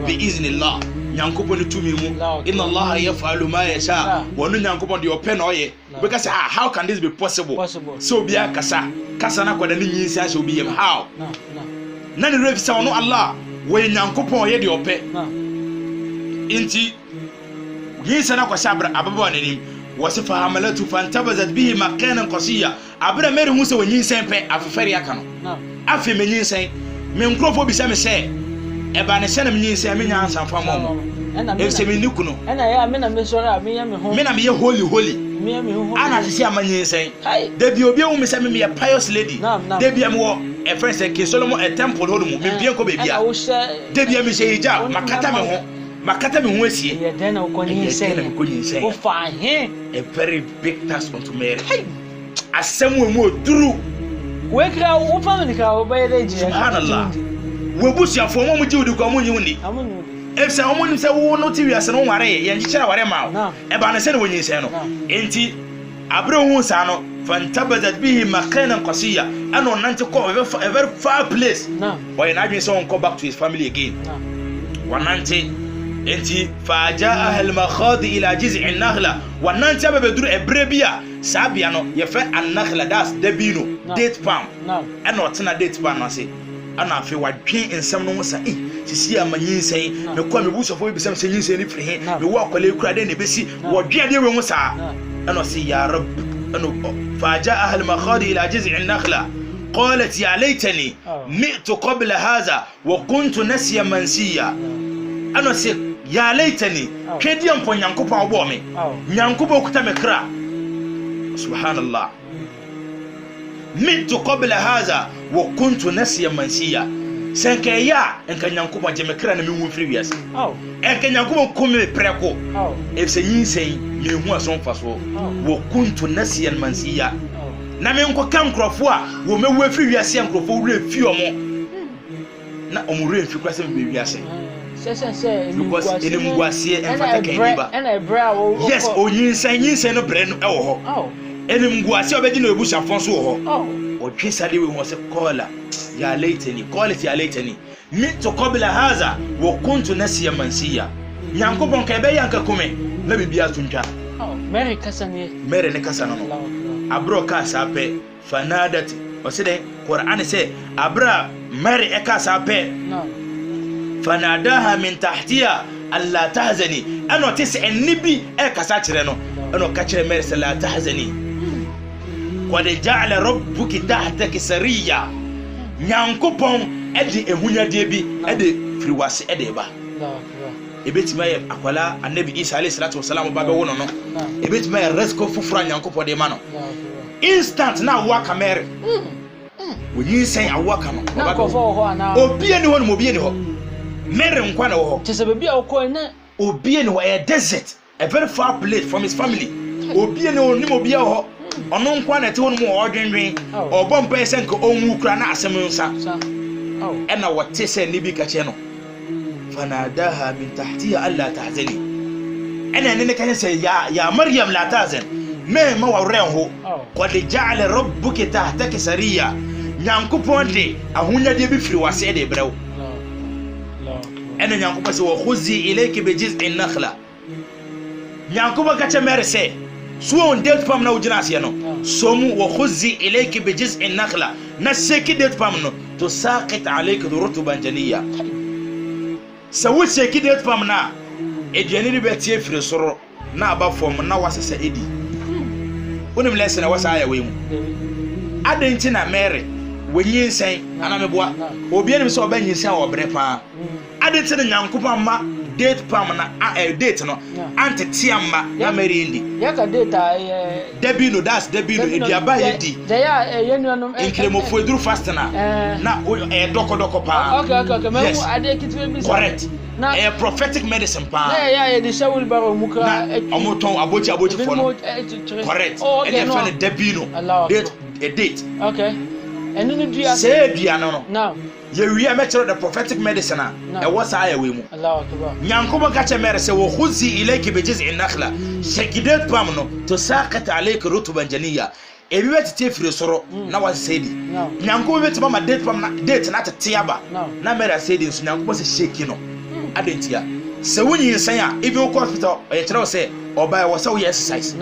bi iznillah nyankopon tumi mu inna Allah yaf'alu ma yasha wonu nyankopon de ope na oye because how can this be possible so bia kasa na kwada ni nyinsa so bi yem how na ni refi sa wonu Allah we nyankopon ye de ope inti nyinsa na kwasa ababa ne nim wasifa hamalatu fantabazat bihi makanan qasiya abra mere hu se we nyinsa pe afefere aka no afi me nyinsa me nkrofo bi se me se eba ne se na me nyinsa me nya ansan fa mo ese me nikuno ena ya me na me sora me ya me ho me na me ye holy me ya me ho ana se amanye nsen de bi obi hu me se me pious lady de bi am wo e friend say King Solomon a temple ho mu me bien ko be bia de bi am se hija makata me ho asie ye den na ko nsen o fa he a very big task unto Mary asem we mu oduru we kra wo family kra wo be de je subhanallah we busia fo mo ji odi ko mo nyi woni if say omo ni say wo no ti wiase no ware ye nchira ware ma e ba na say no wonyi say no enti abre hu sa no fantabazat bihi makanan qasiya ano nanti ko a very far place boy na adwin say on come back to his family again wananti enti faja al makhadi ila jiz'i an-nakhla wananti abebedur ebrebia sabia no ye fe an-nakhla das dabino date palm ano tena date palm no say ana afi wadwen ensem no sa sisi amanyinsen me kwa me busofo bi sem senyinsen ni firi he me wo akwale kura de ne besi wodwe de we ho sa ana si ya rab ana faja ahl makhadi ila jiz'i an-nakhla qalat ya laitani mi'tu qabla hadha wa kuntu nasiya mansiya ana si ya laitani kedi ampo nyankopa obo me nyankopa okuta me kra subhanallah mi'tu qabla hadha wa kuntu nasiya mansiya senke ya enka nyankopon je mekra na mewu firi wiase enka nyankopon kome preko efse yinsen mehu ason faso wa kuntu nasiya mansiya na me nko kan krofo a wo mewu firi wiase nkrofo wure fi omo na omure fi kwase be wiase because ene mguasie enfata kan niba yes yinsen no bre no e wo ho ene mguasie obedi na ebusa fonso wo ho odwe sade we ho se kola ya laitani qalat ya laitani mitu qabla hadha wa kuntu nasiya mansiya nyankopon ka be yanka kome na bibia tunja Mary kasane Mary ne kasana no abro ka sape fanadat osede Quran say abra mary e ka sape fanadaha min tahtiha alla tahzani ano tis ennibi e ka sa kire no ano ka kire mary la tahzani qad ja'ala rabbuki tahtaki sariya nyankopon e di ehunyade bi e de friwase e de ba ebetima ye akwala annabi Isa alayhi salatu wasalam ba be wono no ebetima ye resco fufura nyankopon de ma no instant na wa kamere woni sen awaka no na ko fo ho ana obie ni ho no obie ni ho mere nkwa na ho tese bebi akọ na obie ni ho a desert a very far place from his family obie ni ho ni obie ho ono nkwa na te ho no mo odwenwen obo mpa ese nka onwu kura na asem nsa ena wote se ni bi kache no fanadaha min tahtiha alla tahzani ena ne kan se ya maryam la tahzan me ma wawren ho qad ja'ala rabbuki tahtaki sariya nyankopon de ahunya de bi firi wase de brew ena nyankopon se wa khuzi ilayki bi jiz'in nakhla nyankopon ka che merse suo date pam na ujina ase no somu wa khuzi ilayki bi jiz'in nakhla na seki date pam no to saqit alayki rutuban janiya sawu seki date pam na ediani ri betie firi soro na aba fom na wasesa edi onim lesson na wasa aya we mu adanti na Mary wenyi nsen ana meboa obi enim se obanyi nsen obre pa adanti na nyankopon ma date pam na date no antetiamma na Mary ndi ya ka date debino das debino ediaba yedi de ya yenuanom inkremofo eduru fast na doko pa okay me ade kitwe bi correct na prophetic medicine pa ya de shawul baro muka omoton abochi for no correct and the debino date okay enu ni dua say dua no now ye wi metro the prophetic medicine e was aya we mu Allahu akbar nyankoba ka che mere se wo khuzi ilayki bi jiz'in nakhla shakidat pam no to saqat alayki rutuban janiya ebi wetete firi soro na wasedi nyankoba betima ma date pam na date na tetiaba na mere sedi nso nyankoba se sheki no adentia se wunyi nsan a even go hospital e kire say oba e wasa wo exercise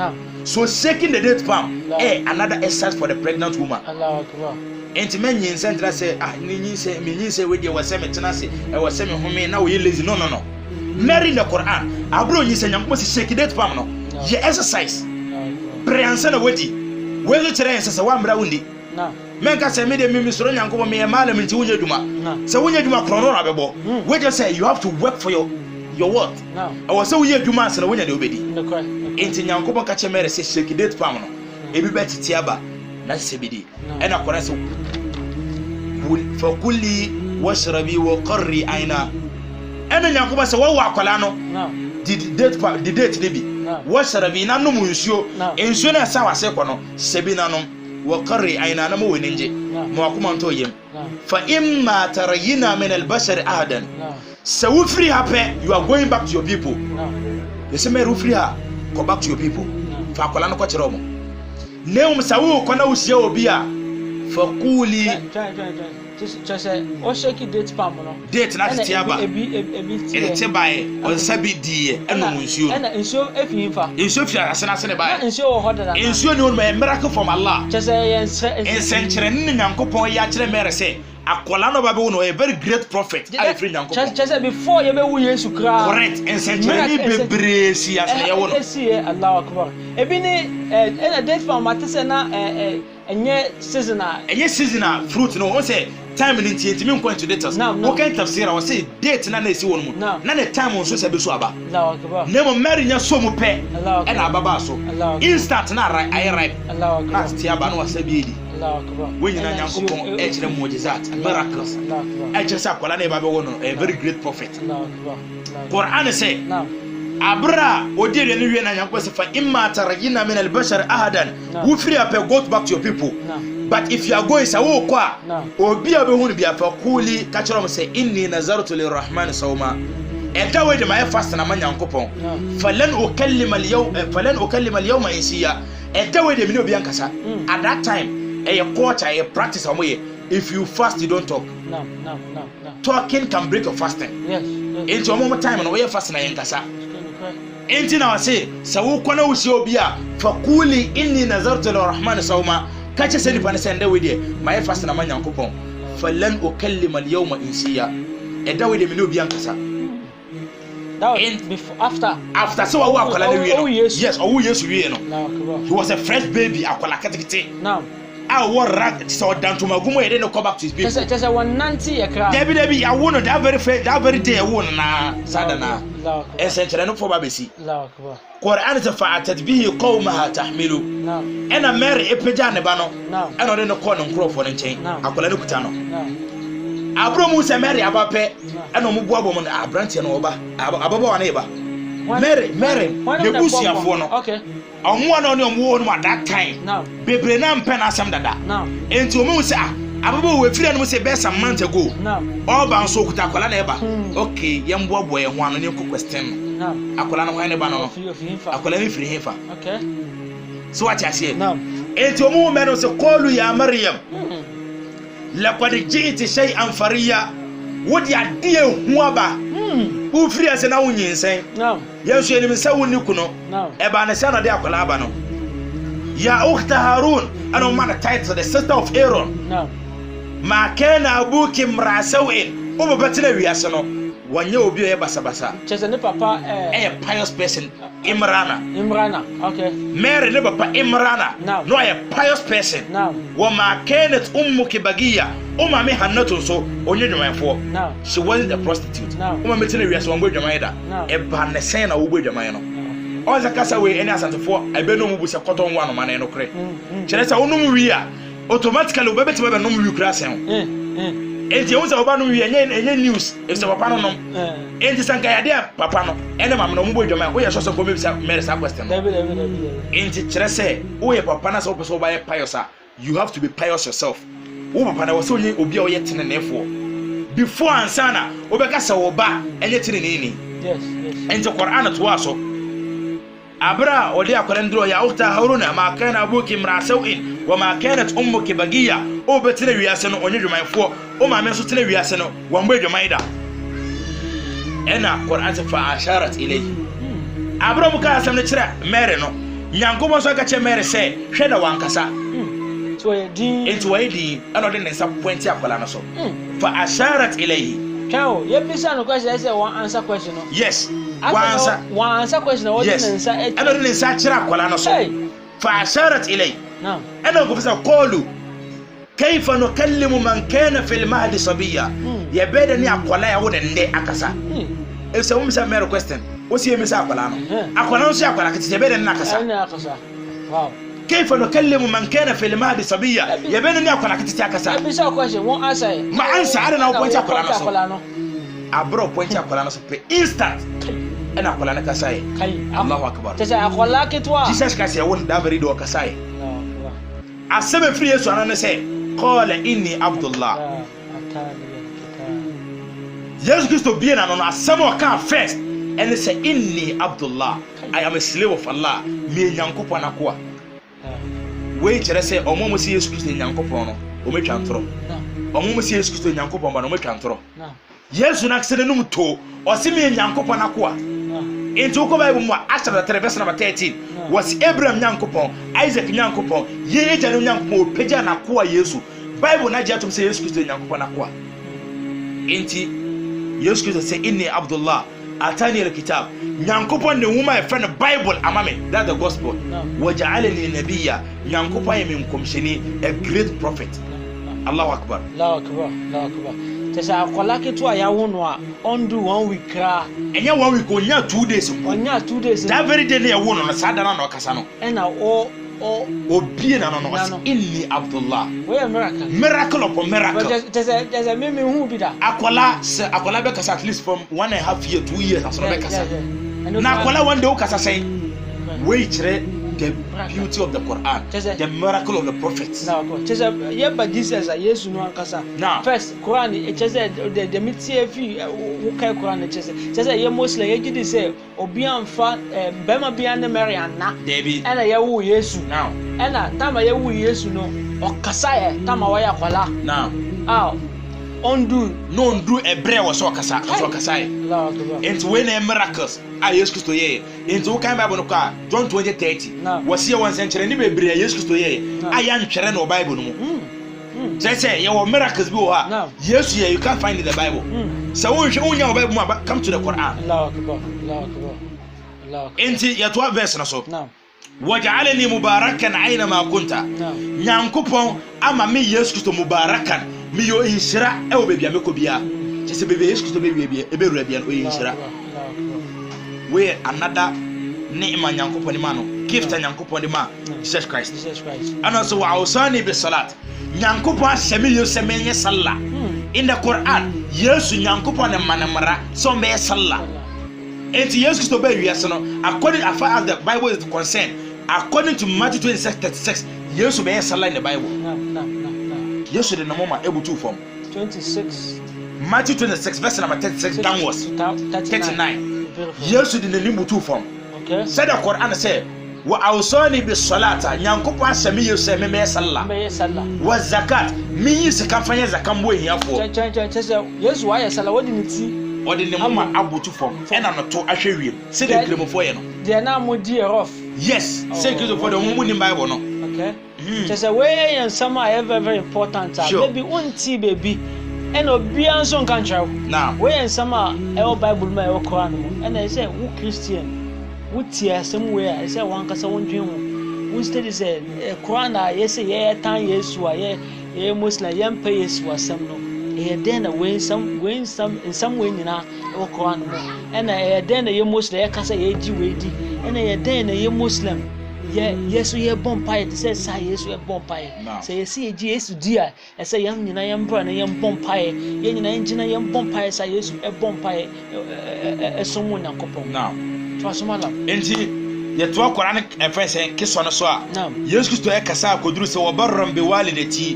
so shaking the date pam another exercise for the pregnant woman Allahu akbar enti menyi nsan tra say menyi say we dey wasa me tena say e wasa me home na wo ye lazy no Mary the Quran abro nyi say nyanko se shake date pam no ye exercise preansa na wadi we zo kire nsa say wa mra wundi menka say me dey me soro nyanko me ye malam nti wunya duma say wunya duma krono na bebo we just say you have to work for your what I was so wunya duma say wunya de obedi enti nyanko bon ka che Mary say shake date pam no ebi betiti aba na sebidi ena kora so fa kulli washrabi wa qarri aina ena nyakuba se wa akwala no did date debi washrabi na no munsuo ensuo na sa wase ko no sebi na no wa qarri aina na mo weninje mo akuma nto yem fa imma tarayina min al-bashar ahadan so free happy you are going back to your people you say me free ha go back to your people fa akwala no ko kire mo neum sawu kona usia obi a fakuli chese o sheki date pam no date na tiaba ebi te bae on sabi die enu nsuo na nsuo efi fa nsuo fi asena bae na nsuo wo hoda na nsuo ni on miracle from Allah chese ensenkyere ni nyankopon ya kire mere se akola no babe wo a very great prophet I free nyankopon chese before ye be wu Yesu kra correct ensenkyere ni bebre si asena ye wo no esi Allahu akbar ebi ni ena date pam matese na enye seasonal fruit no o say time ni ntimi nko into date o kan tafsira o say date na esi won mu na the time so se be so aba Allahu akbar nemo Mary nya so mu pe ena ababa so instant na I ripe Allahu akbar na stiaba no wasabi edi Allahu akbar when you na nyankopon e kire mu'jizat miracles e kire sa kwala na e babe wono a very great prophet Allahu akbar Quran say abra odire ni wie na nyankopon se fa imma tarayina min al-bashar ahadan who free up go back to your people but if you are going sawo kwa obi abehunu bia fa kuli ka kire mo say inni nazartu lirrahman sawma eda we de my fast na manyankopon falan ukallima al-yawma insiya eda we de mi no bi ankasa at that time a culture a practice amoye if you fast you don't talk no talking can break your fasting yes into a moment time no we fast na yankasa enti na wase sɛ wo kɔ na wo si obi a fakuli inni nazartu lirrahman sawma kache sɛ nipa ne sɛ nda we de ma yɛ fast na ma Nyankopɔn falan ukallima al-yawma insiya ɛda we de me ne obi ankasa. That was before, after so wa akwala ne wie no. Yes, owu Yesu wie no. No, he was a fresh baby akwala ketekete. Now I war rag so dantuma gumo ye dey no come back to his people. Just one nanti ye kra. Debi I won that very day won na sada na. E se kire no for ba besi. Allahu akbar. Quran ta fa'atat bihi qaumaha tahmilu. Now Ena Mary epeja ne ba no. Now Ena de no call no nkrofo ne nchen. Akwala ne kuta no. Now Abro mu se Mary abape ena mu boabo mu na abrante no oba. Ababa wa na eba. Mary ne busuafo no. Okay. Omo na oni omo no at that time. Now Bebre na mpe na asem dada. Now Enti omo se ababa we firi no se be some month ago. Now Oba nso okuta akwala na eba. Okay, yem boabo ye ho ano ne ko question no. Now Akwala na ho ne ba no. Akwala mi firi hefa. Okay. So what you say? Now Enti omo me no se qulu ya Maryam. Laqad ji'ti shay'an fariya. Wodi ade ehu aba. Wo firi ase na wonyi nsen. Now Yesu enim se woni kuno. Now Eba ne se na de akwala aba no. Ya ukhta Harun, ana umma title the sister of Aaron. Now Ma kana abuki mrasawin. Obo betele wiase no. Wanye obi o ye basabasa. Chese ne papa A pious person Imrana. Okay. Mary ne papa Imrana. No a pious person. Now Wa ma kanat ummuki bagiya. Uma me Hannatu so onye dwumanfo. Now She wasn't a prostitute. Now Uma metele wiase won dwuman da. E ba ne sen na wo dwuman no. Oza kasa we any asantefo ebe no mu bu se koton wa no mane no kre. Kire se wonum wi a automatically obebeti be no mu wi kra sen. Enti won se oba no wi enye news e se papa no nom. Enti sanka ya de papa no ene mam no mu bu dwuman wo ye so ko be bisa mere sa question. Enti kire se wo ye papa na so obo so ba ye pious a you have to be pious yourself. Wo papa na wo so onye obi a wo ye tenenefo. Before ansana obeka se wo ba enye teneneni. Yes. Enti Quran to aso Abra odi akwalendro ya ukhta Haruna ma kana abuki mrasawin wa ma kanat ummuki bagiya o betele wiase no onye dwumanfo o ma me so tele wiase no wa mbo dwuman da ena Quran fa asharat ilayhi Abra mu ka asem ne kire Mary no Nyankopon so ka che Mary se hwe da wankasa so ye din enti wa di ana de ne sa pointi akwala no so fa asharat ilayhi Kao, ye bisa no question I say one answer question no. Yes. One answer question what yes. Answer Ana de ne sa kire akwala no so fa asharat ilayhi Now ana ko fisa qulu kayfa nukallimu man kana fil mahdi sabiya ya beda ni akwala ya wona nde akasa e se mo misa mere question o si emisa akwala no akwala no si akwala kiti ya beda ni akasa wow كيف نكلم من كان في المهد صبيا يبين أكون أكتي أكسا بيسأل question won't answer ما أنسى أنا بوينت أكلانو أبرو بوينت أكلانو سبي instant أنا أكلانو كساي الله أكبر تسا أكلاك توا Jesus كسي أقول ده بريدو كساي أسمع فري يسوع أنا نسي قال إني عبد الله يسوع كريستو بينا أنا أسمع كان first and say إني عبد الله I am a slave of Allah مي يانكو بانكوا we kire se omo si Yesu Kristo Nyankopon no o metwa ntoro omo si Yesu Kristo Nyankopon ba no metwa ntoro Yesu na kse num to o se me Nyankopon akoa enti ko Bible mu Acts chapter 3 verse number 13 was Abraham Nyankopon Isaac Nyankopon ye eja no Nyankopon peja na akoa Yesu Bible na jatum se Yesu Kristo Nyankopon akoa enti Yesu Kristo se inni Abdullah atani alkitab Nyankopon ne huma e friend Bible amame that the gospel waja'alani nabiyya Nyankopon yemi nkomsheni a great prophet Allahu akbar tesa akola ketu aya wono a ondu 1 week kra enya 1 week onya 2 days onya 2 days that very day ya wono no sada na no kasa no ena o obie na no inni Abdullah we miracle upon miracle tesa me hu bi da akola be kasa at least from 1.5 year 2 years aso be kasa na akola one day o kasa say we kire the beauty of the Quran the miracle of the prophets now tesa ye ba Jesus Yesu no akasa first Quran it says the mitie fi wo kai Quran tesa ye Muslim ye gidi say obi amfa bema bia ne Mary anna ena ye wo Yesu now ena tama ye wo Yesu no okasa ye tama wa ya kwala now undo no undo ebre wo so kasa so kasa into when miracles yesu Kristo ye into wo kan Bible no ka John 20:30 wasi ye won senkyere ni bebre yesu Kristo ye aya ntwere no Bible no mu say ye wo miracles bi wo ha yesu ye you can't find in the Bible so won hwe onya Bible mu come to the Quran into ye to verse na so waj'alni mubarakan aina ma kunta nyankopon ama me yesu Kristo mubarakan mi yo inshira e wo bebia me ko bia chese bebia yesu Kristo bebia eberura bia no inshira we another ni'ma nyankopon ni ma no gift nyankopon ni ma Jesus Christ and also wa ausani bi salat nyankopon asemi yo semenye salla in the Quran yesu nyankopon ne manamara so me salla enti yesu Kristo be wiase no according as far as the Bible is concerned according to Matthew 26:36 yesu be salla in the Bible yesu de no mama ebutu from 26 Matthew 26 verse number 36 downwards 39 yesu de no butu from okay said the Quran say wa awsani bis salata nyankopo asemi yesu se me salla wa zakat mi yisi kan fanya zakam bo hiafo yesu wa ya salla wodi ni ti odi ne mama abutu from ena no to ahwewie se de kremofo ye no de na modi rough yes say kremofo de mu ni Bible no okay just a way and some are very important maybe one tea baby and obi anso kan travel now way and some are Bible ma e Quran and I say who Christian who tia somewhere I say one kasa won dwen ho who study say Quran yes say ye tan yesu ye Muslim ye mpa yesu asem no e den na way some in some way nyina e Quran mo and e den na ye Muslim ye kasa ye ji we di and e den na ye Muslim yesu ye bompaye say say yesu ye bompaye say yesu ye yesu dia e say yam nyina yam bra na yam bompaye ye nyina ngina yam bompaye say yesu e bompaye e somu nyankopon now to asomala enti ye to Quran e fa say kiso no so a yesu Kristo e kasa akoduru say wabarram bi walidati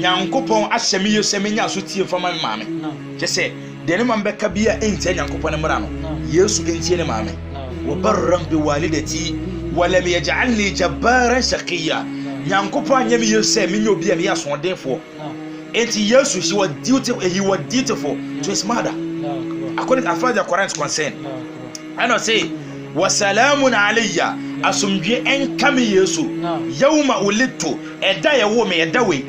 nyankopon ahyemi yesu menya so tie fama maame je say de ne mambeka bia enti nyankopon ne mra no yesu enti ne maame wabarram bi walidati ولم يجعلني جبارا شقيا nyankopon anyame yese menye obi a me asondefo enti yesu he was dutiful to his mother according as far as the Quran is concerned and I say wa salamun alayya asumdwe enkame yesu yawma ulitu eda ye wo me eda we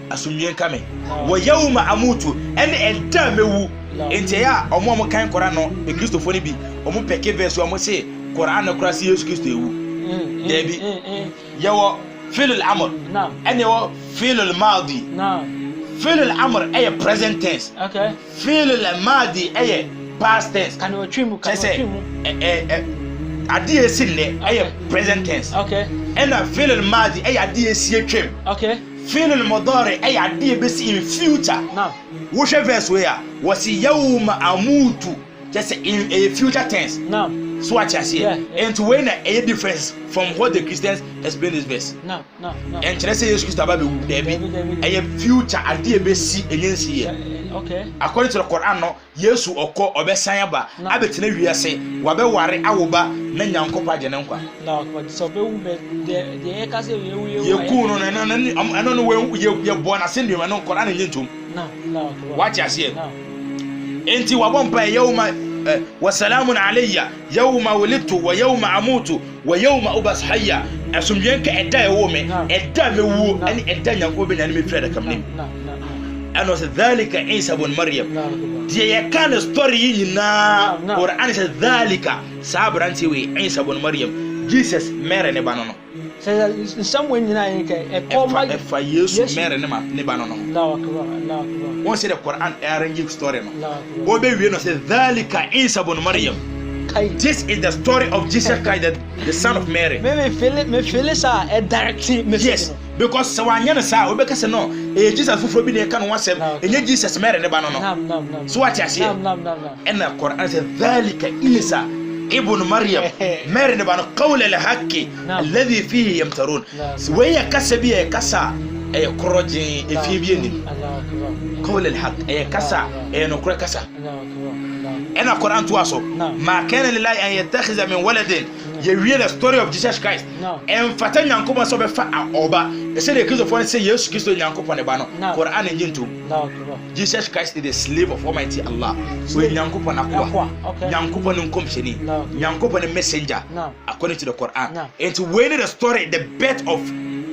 asumdwe enkame wa yawma amutu ene eda mewu enti ya omo kan Quran no e Kristofo ni bi omo peke verse omo say Quran na kurasi yesu Kristo ewu debi yawo fi'l al-amr and yawo fi'l al-madi fi'l al-amr ay present tense okay fi'l al-madi ay past tense kan o twimu adi esinne ay present tense okay and fi'l al-madi ay adi esi etwem okay fi'l al-mudari ay adi ebesi in future wo hwe verse we a wasi yawma amutu just in a future tense so what you see and to when a difference from what the Christians explain this verse and let's say Jesus Christ about a future idea be see enyensi here okay according to the Quran no yesu oko obesan ba abetena wiase wabe ware awoba na nyankopa je nenkwa so be wu be de ka se ye ku no no we ye born asendwe no Quran nyentum what you see enti wabompa yawma وسلام علي يوم ولدت ويوم اموت ويوم ابعث حيا اسمجنك ادا يومي ادا مو ان ادا نكو بن ان مفرد كمني انا ذلك عيسى بن مريم دي كان ستوري ينا قران ذلك صابرانتي وي عيسى بن مريم Jesus mere ne banono says somewhere nyina yake e fa yesu mere ne banono won say the Quran arrange story no o be we no say dhalika Isa ibn Maryam this is the story of Jesus Christ the son of Mary me feel sa a directly message yes because so wanya na sa o be ka say no Jesus fufuro bi ne ka no wasem enye Jesus mere ne banono so what you say and the Quran say dhalika Isa ابن مريم مرن بان قول الحق الذي فيه يمترون وهي كسبيه كسا اي كروجي في بيني قول الحق اي كسا اي نكره كسا انا القران تواسو ما كان لله ان يتخذ من ولد you read the story of Jesus Christ and fatanya nkoma so be fa oba say the Christopher say yes Christo Nyankopon e ba no Quran enye ntom Jesus Christ is the slave of Almighty Allah so Nyankopon akwa Nyankopon nkomheni Nyankopon messenger according to the Quran and to when the story the birth of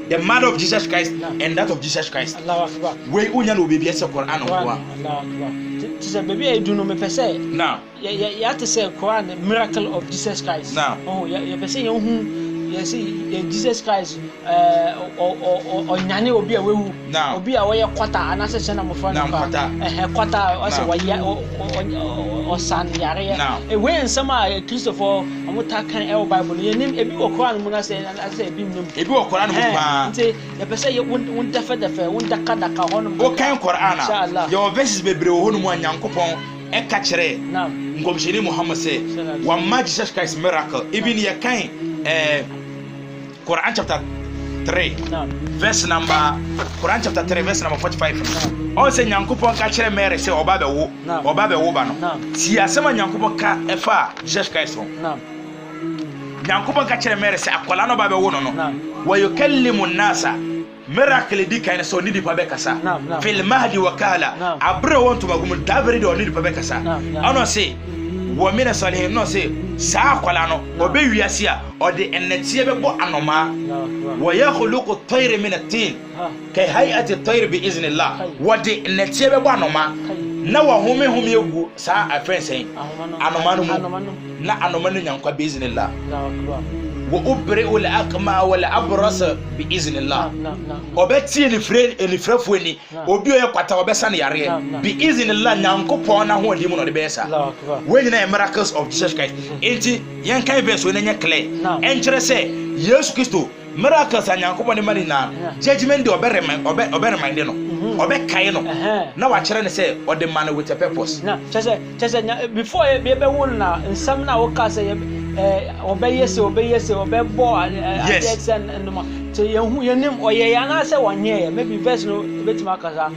the mother of Jesus Christ and that of Jesus Christ Allahu Akbar we unya no baby ese Quran no kwa Allahu Akbar tise baby e du no me pese now ya to say Quran the miracle of Jesus Christ now oh ya pese ye hu yes Jesus Christ o nyane obi a wehu obi a woye kwata anase se na mofra no kwata o se woye o san yare e we nsam a Christopher amota kan e Bible ye nim ebi wo Quran mu na se ebi nim ebi wo Quran mu pa nti ye pese ye won dafa won daka hono o kan Quran your verses bebre wo hono mu Nyankopon e ka kire ngomshiri Muhammad say wa Jesus Christ miracle even ye kan Quran chapter 3 verse number Quran chapter 3 verse number 45 o se Nyankopon ka kire Mary say oba be wo ba no ti asema Nyankopon ka efa Jesus Christ Nyankopon ka kire Mary say akola no ba be wo no wa yukallimu nasa miracle di kan so ni di pa be kasa fil mahdi wa kala abre won to magum dabere do ni di pa be kasa ono say wa mina salihin no say sa akola no obe wiase a ode enetie be bo anoma wa yakhluqu at-tayr min at-tin kay hay'ati at-tayr bi iznillah wa de enetie be bo anoma na wa home egu sa afensen anoma no na anoma no nyankwa bi iznillah wa ubri'u al-aqma wal abras bi iznillah obeti ni frefo ni obi oye kwata obesa na yare bi iznillah nyankopon na ho odimu no de besa we nyina miracles of Jesus Christ enti yen kan verse we nya clear enkere se Jesus Christo miracles nyankopon ni mani na judgment de oberema de no obe kai no na wa kire ne se ode man with a purpose na chese before be won na nsam na wo ka se obeyese obebo and no so yenim oye ya na se wanye maybe verse no betima kasa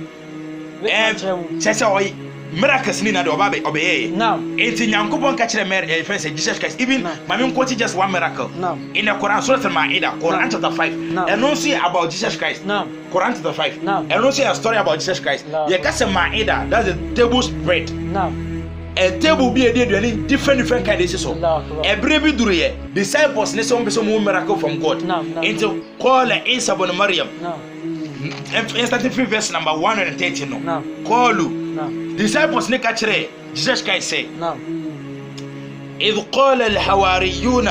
chese oy miracles ni na de obeye now enti Nyankopon ka kire Mary friend Jesus Christ even mami quote just one miracle in the Quran surah al-Ma'idah Quran chapter 5 and no say about Jesus Christ Quran chapter 5 and no say a story about Jesus Christ ye ka say Ma'idah that's the table spread a table be a different kind of so every bit durie disciples ne some miracle from God into call Isa ibn Maryam starting from verse number 130 no call disciples ne ka kire Jesus Christ say إذ قال الحواريون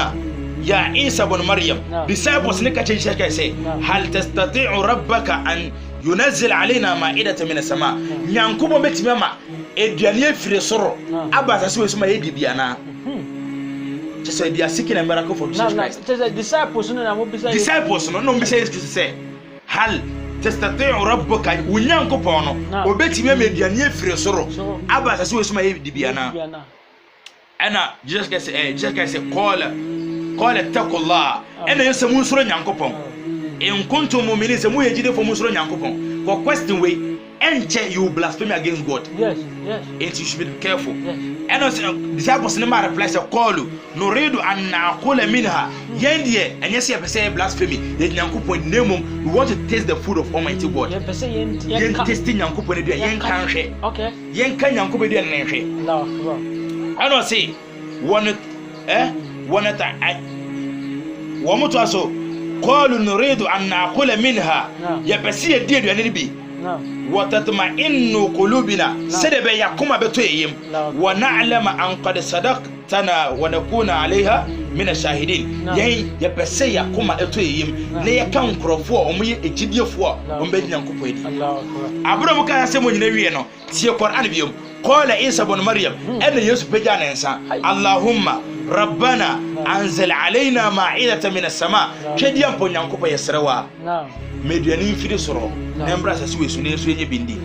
يا عيسى بن مريم disciples ne ka kire Jesus Christ say هل تستطيع ربك أن ينزل علينا مائدة من السماء Nyankopon betime ma eduane afire soro abasa se wesuma ye dibiana just say they are seeking a miracle for Jesus Christ disciples no na mo be say hal tastati'u rabbuka Nyankopon no obetime ma eduane afire soro abasa se wesuma ye dibiana ana Jesus Christ say qala taqullah ana yesamu soro Nyankopon in kuntum mu'minin se mu yejide fo mu soro Nyankopon ko question we enche you blaspheme against God yes and you should be careful and also disciples ne ma reply say call nuridu an naqula minha yendie enye se pese blasphemy ye Nyankopon name we want to taste the food of Almighty God ye pese yen taste Nyankopon e yen kan hwe okay yen kan Nyankopon e ne hwe Allah akbar and also say one ta wo mutu aso call nuridu an naqula minha ye pese ye die duane bi وتطمئن قلوبنا سدب يقوم بتويم ونعلم أن قد صدقتنا ونكون عليها من الشاهدين يعني يبسي يقوم بتويم ليكون كرفوا أمي إجديفوا أمبيني أنكوبيدي أبرم كان سموني نبينا تي القرآن بيوم قال عيسى بن مريم أن يوسف بجانا إنسان اللهم ربنا أنزل علينا مائدة من السماء كديا بني أنكوبا يسروا مديانين في السرور نمبر سوي سنين سوي بندي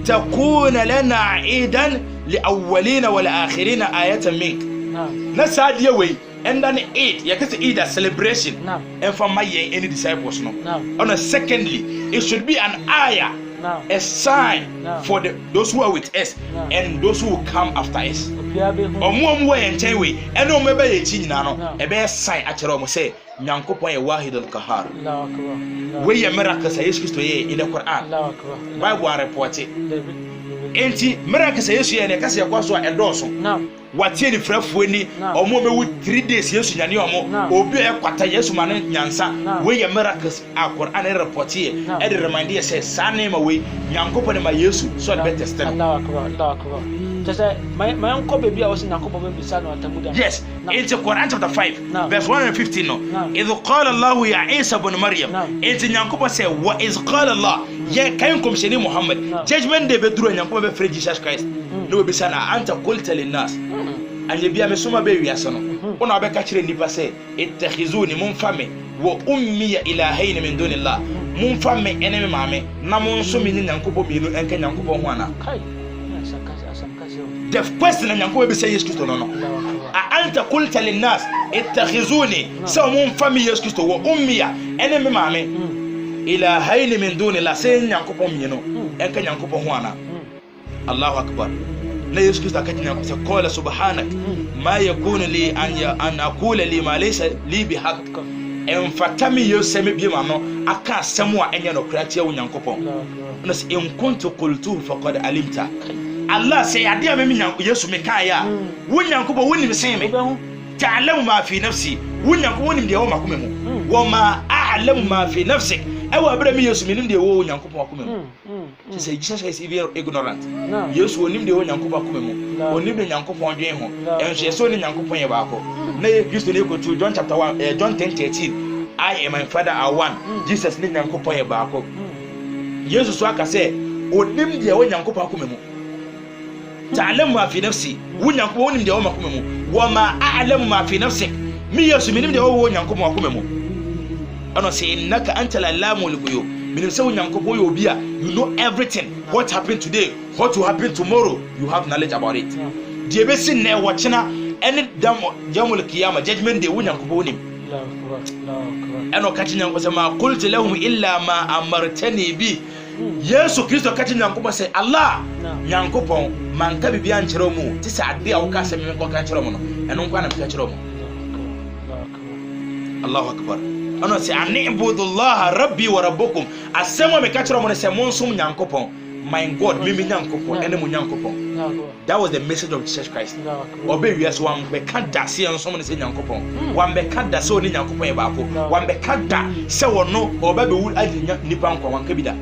تكون لنا عيدا لأولين والآخرين آية منك نسعد يوي and then eat yakase eat a celebration and for my any disciples no and secondly it should be an ayah a sign for those who are with us and those who will come after us omo way and ten way and no mebe ye chi nyina no e be sign a kire omo say nyankopon ye wahid al-qahar Allahu akbar. we ye miracles yesu kristo ye in the Quran Allahu akbar. bible are report enti miracles yesu ye ne kase ye kwaso edoso Naam. watie ni frafo ni omo mewu 3 days yesu nyane omo obi e kwata yesu mane nyansa we ye miracles a Quran report ye e de remind ye say sane ma we nyankopon ma yesu so be test them. Allahu akbar. Allahu akbar. Just my uncle baby I was in nyankopon be bisa no atamuda. Yes, it's Quran chapter 5 verse 115 no. إذ قال الله يا عيسى بن مريم it's nyankopon say what is qala Allah ye kan kom sheni Muhammad judgment day be duro nyankopon be free Jesus Christ no be bisa na anta qulta lin nas anye bia me soma be wiase no ona be ka kire nipa say ittakhizuni munfame wa ummi ilahayn min dunillah munfame eneme mame na monso mi nyankopon bi no enka nyankopon ho ana the question nyankopon be say yes Kristo no anta qulta lin nas ittakhizuni so munfame yes Kristo wa ummi eneme mame ilahayn min dunillah say nyankopon mi no enka nyankopon ho ana Allahu akbar لا يسكت كتنا قال سبحانك ما يكون لي أن أقول لي ما ليس لي بحق إن فتامي يسمي بيمانو أكا سموا أن ينكرتيا ونيانكوبون نس إن كنت قلته فقد علمت الله سيعدي من يسوع مكايا ونيانكوبون وني مسمي تعلم ما في نفسي ونيانكوبون وني مديو ما كومي وما أعلم ما في نفسك أو أبرم يسوع من مديو ونيانكوبون كومي say Jesus is even ignorant. Yes, we need the one Yankuba Kumemo, we need the Yankupon Jemo, and she saw the Yankupon Yabako. Nay, used to go to John chapter 1, John 10:13. I and my father are one. Jesus need Yankupon Yabako. Jesus Waka say, O nim the one Yankupa Kumemo. Talem ma fi nafsi, Wunyanko nim the Oma Kumemo, Wama Alem ma fi nafsi, me yes, minim the old Yankupa Kumemo. And I say, Naka Antala Lamoluyo. Meaning say Nyankopon you be you know everything what happened today what will happen tomorrow you have knowledge about it the be sin na watch na any jamul kiyama judgment day Nyankopon nim ano kati Nyankopon say ma qultu lahum illa ma amartani bi Yesu Kristo kati Nyankopon say Allah Nyankopon man ka bibia nkyerɛ mu ti sa ade a wo ka sɛ me ko ka nkyerɛ mu no ɛno nkwa na me ka nkyerɛ mu Allahu akbar ano say anibudullah rabbi wa rabbukum asema me ka kire mo say monsum nyankopon my god me nyankopon ene mo nyankopon that was the message of Jesus Christ obe wiase wan be ka da se ensom ne say nyankopon wan be ka da se oni nyankopon e baako wan be ka da se wono oba be wu adi nipa nkwa wan ka bi da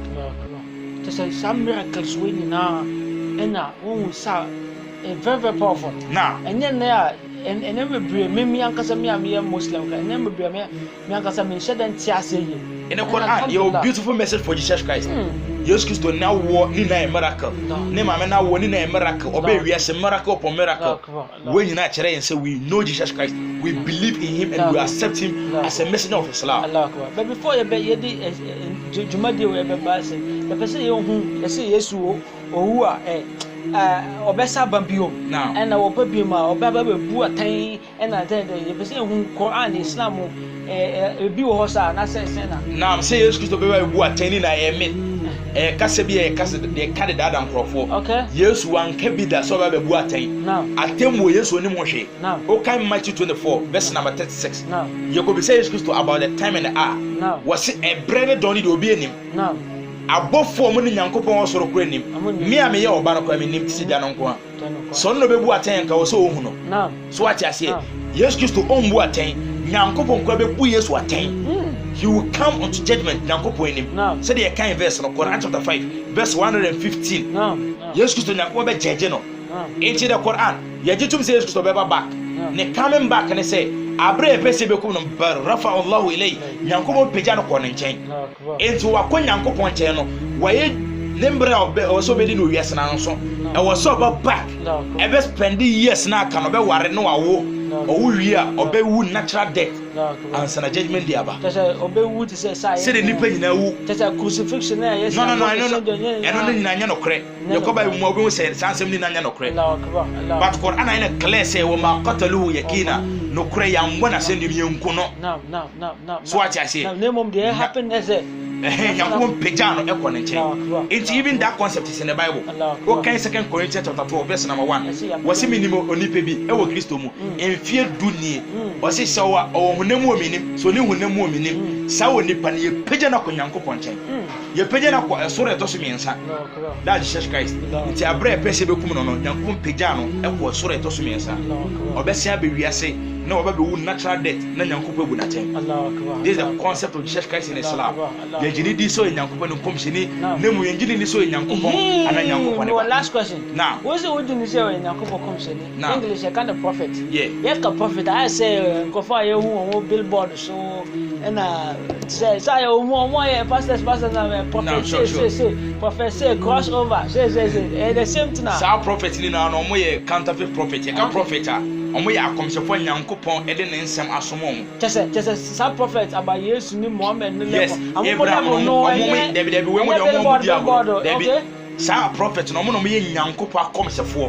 to say some miracles we na ena won sa very very powerful now enye na and never be me ankasa me am Muslim and never be me ankasa me shedan tiase ye in the Quran your beautiful message for Jesus Christ Jesus Christ now war ni na miracle ne ma me na war ni na miracle obe wiase miracle upon miracle when you na kire and say we know Jesus Christ we believe in him and we accept him as a messenger of Islam Allah akbar but before you be yedi jumadi we be ba say the person you hu say Yesu owu a obesa bambio and our baby ma obaba bebu atan and attend the person who Quran Islam bi wo hosa na say na now say Jesus Christ obaba bebu atan na me kase bi kase de kade da nkrofo Yesu wan ka bi da so obaba bebu atan atem wo Yesu ni mo hwe o kan Matthew 24 verse number 36 you go be say Jesus Christ about the time and the hour was a bread don't need obi anim abofo mo ni nyankopon osoro kura nim me a me ye oba no kwa me nim tisi da no nko a so no bebu aten ka wo so ohu no so ati ase Yesu Kristo ombu aten nyankopon kwa bebu Yesu aten he will come unto judgment nyankopon nim so the kind verse no Quran chapter 5 verse 115 Yesu Kristo nyankopon be judge no into the Quran ye jitum say Yesu Kristo be back ne coming back and say abre pese be kum no bar rafa Allah ilay nyankopon peja no kono nchen enti wa ko nyankopon nchen no waye nembra oso be di no wiase na nso e wo so ba back e be spend years na aka no be ware no wawo owu wi a obe wu natural death answer na judgment day aba tese obe wu ti say the nipa nyina wu tese crucifixion na yes no eno ni nanya no kre yakoba mu obe wu say sansem ni nanya no kre but Quran na clear say wo ma qataluhu yakina no kre ya mbona sendi mi nku no no so what I say now name of the happen as nyankopɔn pagya no ɛkɔ ne nkyɛn enti even that concept is in the Bible. Okay, 2 Corinthians chapter 12 verse number 1 wɔse menim onipa bi ɛwɔ Kristo mu mfie du nie wɔse sɛ ɔwɔ honam wɔ menim so ne honam wɔ menim saa wɔ nipa no yɛpagya no akɔ nyankopɔn nkyɛn yɛpagya no akɔ ɛsoro ɛtɔ so mmiɛnsa that Jesus Christ nti abrɛ ɛpɛ sɛ bɛkum no no nyankopɔn pagya no ɛkɔ ɛsoro ɛtɔ so mmiɛnsa ɔbɛsɛn abɛwiase na ɔbɛbɛwu natural death na nyankopɔn abu n'atɛn. This is the concept of Jesus Christ in Islam. Yɛgyini di so nyankopɔn no nkɔmhyɛni na mu yɛgyini ni so nyankopɔn ana nyankopɔn ne ba. Last question. Now, what's the word say nyankopɔn nkɔmhyɛni? English kind of prophet. Yeah. Yes, ka prophet. I say nkɔfo a yɛhu wɔn billboard so ɛna say wɔn pastors na prophet say prophet say cross over say the same thing. Saa prophet ni na wɔn yɛ counterfeit prophet. Yɛ ka prophet a wɔn yɛ akɔmhyɛfo nyankopɔn ɛde ne nsɛm asom wɔn. Kyesɛ saa prophet aba Yesu ni Muhammad ni level. Abraham no wɔn David wɔn mo de wɔn mu di agoro. David saa prophet no wɔn yɛ nyankopɔn akɔmhyɛfoɔ.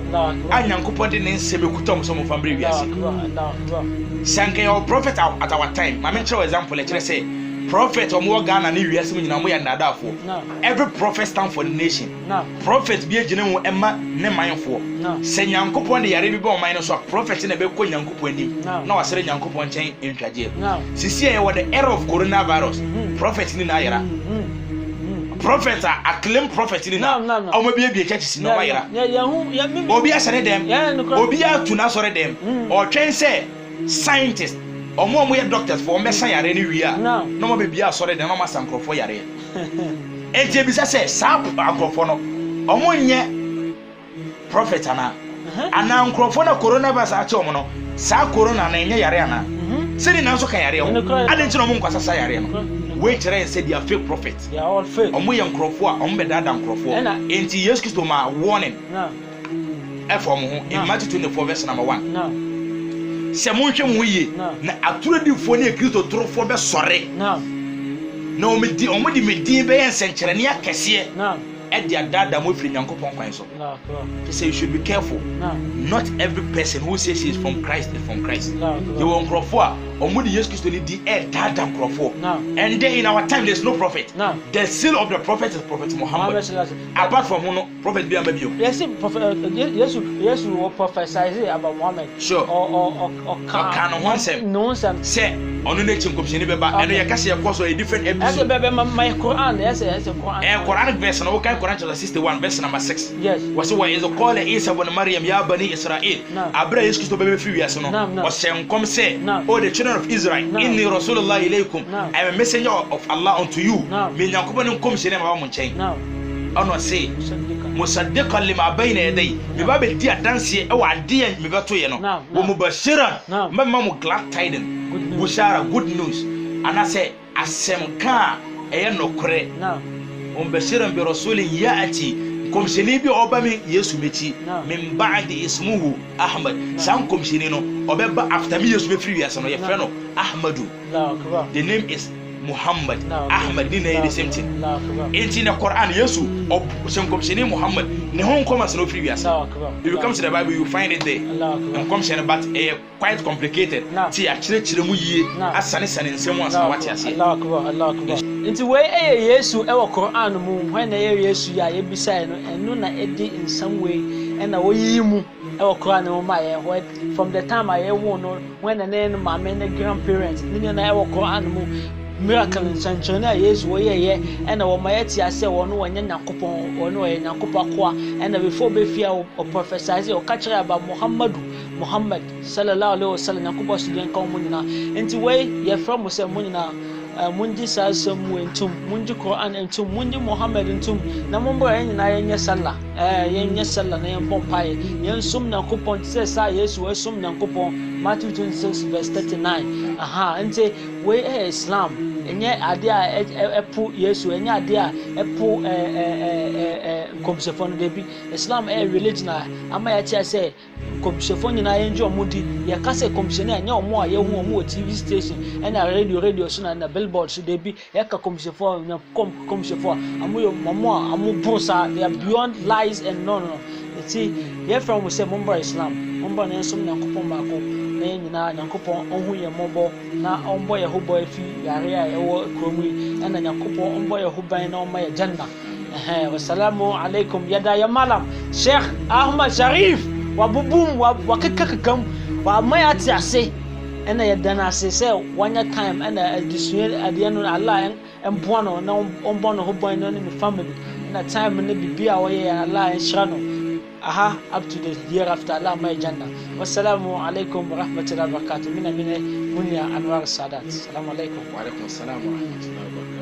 A nyankopɔn de ne nsɛm ekuta wɔn so wɔn family wiase. Sanke yɛ prophet at our time. Maame kyerɛ example ɛkyerɛ sɛ prophet omo Ghana ni wiase mu nyina mo yɛ nadafo. Every prophet stand for the nation. Prophet bi egyina mu ɛma ne manfo. Sɛ nyankopɔn ne yare bi ba ɔman no so prophet na be kɔ nyankopɔn anim na wasere nyankopɔn nkyɛn ntwaje. Sisi yɛ wɔ the era of coronavirus. Prophet ni na ayera. Prophet a claim prophet ni na ɔmo bi ebie church si na ayera. Obi asere dem. Obi atu na sɔre dem. Ɔtwɛn sɛ scientist omo yɛ doctors for mesa yare ni wi a no mo be bia asɔre dem no ma sankrofo yare eje bi sɛ saa ankrofo no omo nyɛ prophet ana nkrofo na coronavirus a che omo no saa corona na nyɛ yare ana sɛ ni na so ka yare o ade nti no mo nkwasa sa yare no we kyerɛ sɛ dia fake prophet they are all fake omo yɛ nkrofo a omo be dada nkrofo enti Jesus Christ ma warning ɛfɔ mo ho in Matthew 24 verse number 1 sɛ monhwɛ mo yie na aturadifoɔ ne Kristo torofoɔ bɛsɔre na ɔmo di medin bɛyɛ nsɛnkyerɛnne akɛseɛ ɛde adada mo firi nyankopɔn kwan so. So you should be careful. Not every person who says he is from Christ is from Christ. You were nkrofo a ɔmo di Jesus Christ ni di dada nkrofo. And then in our time there is no prophet. The seal of the prophet is Prophet Muhammad. Apart from him, no prophet bi amba bio. Yes, prophet Jesus will prophesy about Muhammad. Sure. Or can no nsɛm. Say ɔno ne kyim komhyɛni bɛba ɛno yɛ kase yɛ so a different episode. My Quran, yes, Quran. Quran verse no kan Quran chapter 61 verse number 6. Yes. Was what is called Isa ibn Maryam ya bani Israel. Abra Jesus Christ bɛbɛ fi wiase no. Was sɛ nkom sɛ o the children of Israel inni rasulullah ilaykum. I am a messenger of Allah unto you. Me nyankopɔn ne komhyɛni ma ba mo nkyɛn. Ɔno se musaddiqan lima bayna yaday. Me ba be di adanse ɛwɔ ade a me bɛto yɛ no. Wo mubashiran. Mama mo glad tidings. Bushara good news. Ana say asem ka ɛyɛ nokore. Bashiran bi rasulin ya'ati komshini bi obami Yesu mechi min ba'di ismuhu Ahmad. Sam komshini no obeba after me Yesu be free wiase no ye frɛ no Ahmadu. The name is Muhammad. Ahmad ni na the same thing. In the Quran Yesu sem komshini Muhammad ne hon komas no free wiase. If you come to the Bible you find it there. And komshini but quite complicated. Ti a kyerɛkyerɛ mu yie asane nsɛm ansa wate ase. Allah akbar. Nti we Yesu ɛwɔ Quran mu when na Yesu ya yebisa no ɛno na ɛdi nsɛm we ɛna woyi mu ɛwɔ Quran mu ma yɛ from the time I won no when na ne mama ne grandparents ne na ɛwɔ Quran mu miracle nsankyerɛnne a Yesu wɔyɛ ɛna wɔn ayɛ ti ase wɔn no wɔnyɛ Nyankopɔn wɔn no wɔyɛ Nyankopɔn koa ɛna before befia o prophesy o ka kyerɛ aba Muhammad sallallahu alaihi wasallam Nyankopɔn so den kan mu nyina nti we yɛ fra mo sɛ mo nyina munji sa samu entum munji Quran entum munji Muhammad entum na mombo nyina yɛnyɛ sallah yɛnyɛ sallah na yɛn pompae yɛn sum na kopɔn sɛ sa Yesu we sum na kopɔn Matthew 26 verse 39 nti we Islam enye ade a epu Yesu enye ade a epu komsefo no debi Islam religion ama ya tia sɛ komsefo nyina yɛnje omudi ya kase komsefo na enye omo a yehu omo TV station ɛna radio so na billboard so debi ya ka komsefo na komsefo amoyo mamo amobosa they are beyond lies and no see here from we say mumba Islam mumba na ensom na kopon baako na yɛn nyinaa nyankopɔn ɔhu yɛn mmɔbɔ na ɔmbɔ yɛn ho bɔ afi yare a ɛwɔ kurom yi ɛna nyankopɔn ɔmbɔ yɛn ho ban na ɔmma yɛ janna. Wassalamu alaikum yada ya malam Sheikh Ahmad Sharif wabubum wakekakam wa maya ti ase ɛna yɛda no ase sɛ wanya time ɛna adesua adeɛ no Allah ɛmboa no na ɔmbɔ no ho bɔn no ne family na time ne bibi a wɔyɛ Allah ɛnhyira no aha up to the year after Allah my janna. Wassalamu alaikum wa rahmatullahi wa barakatuh. Mina munya Anwar Sadat. Assalamu alaikum. Wa alaikum assalam wa rahmatullahi wa barakatuh.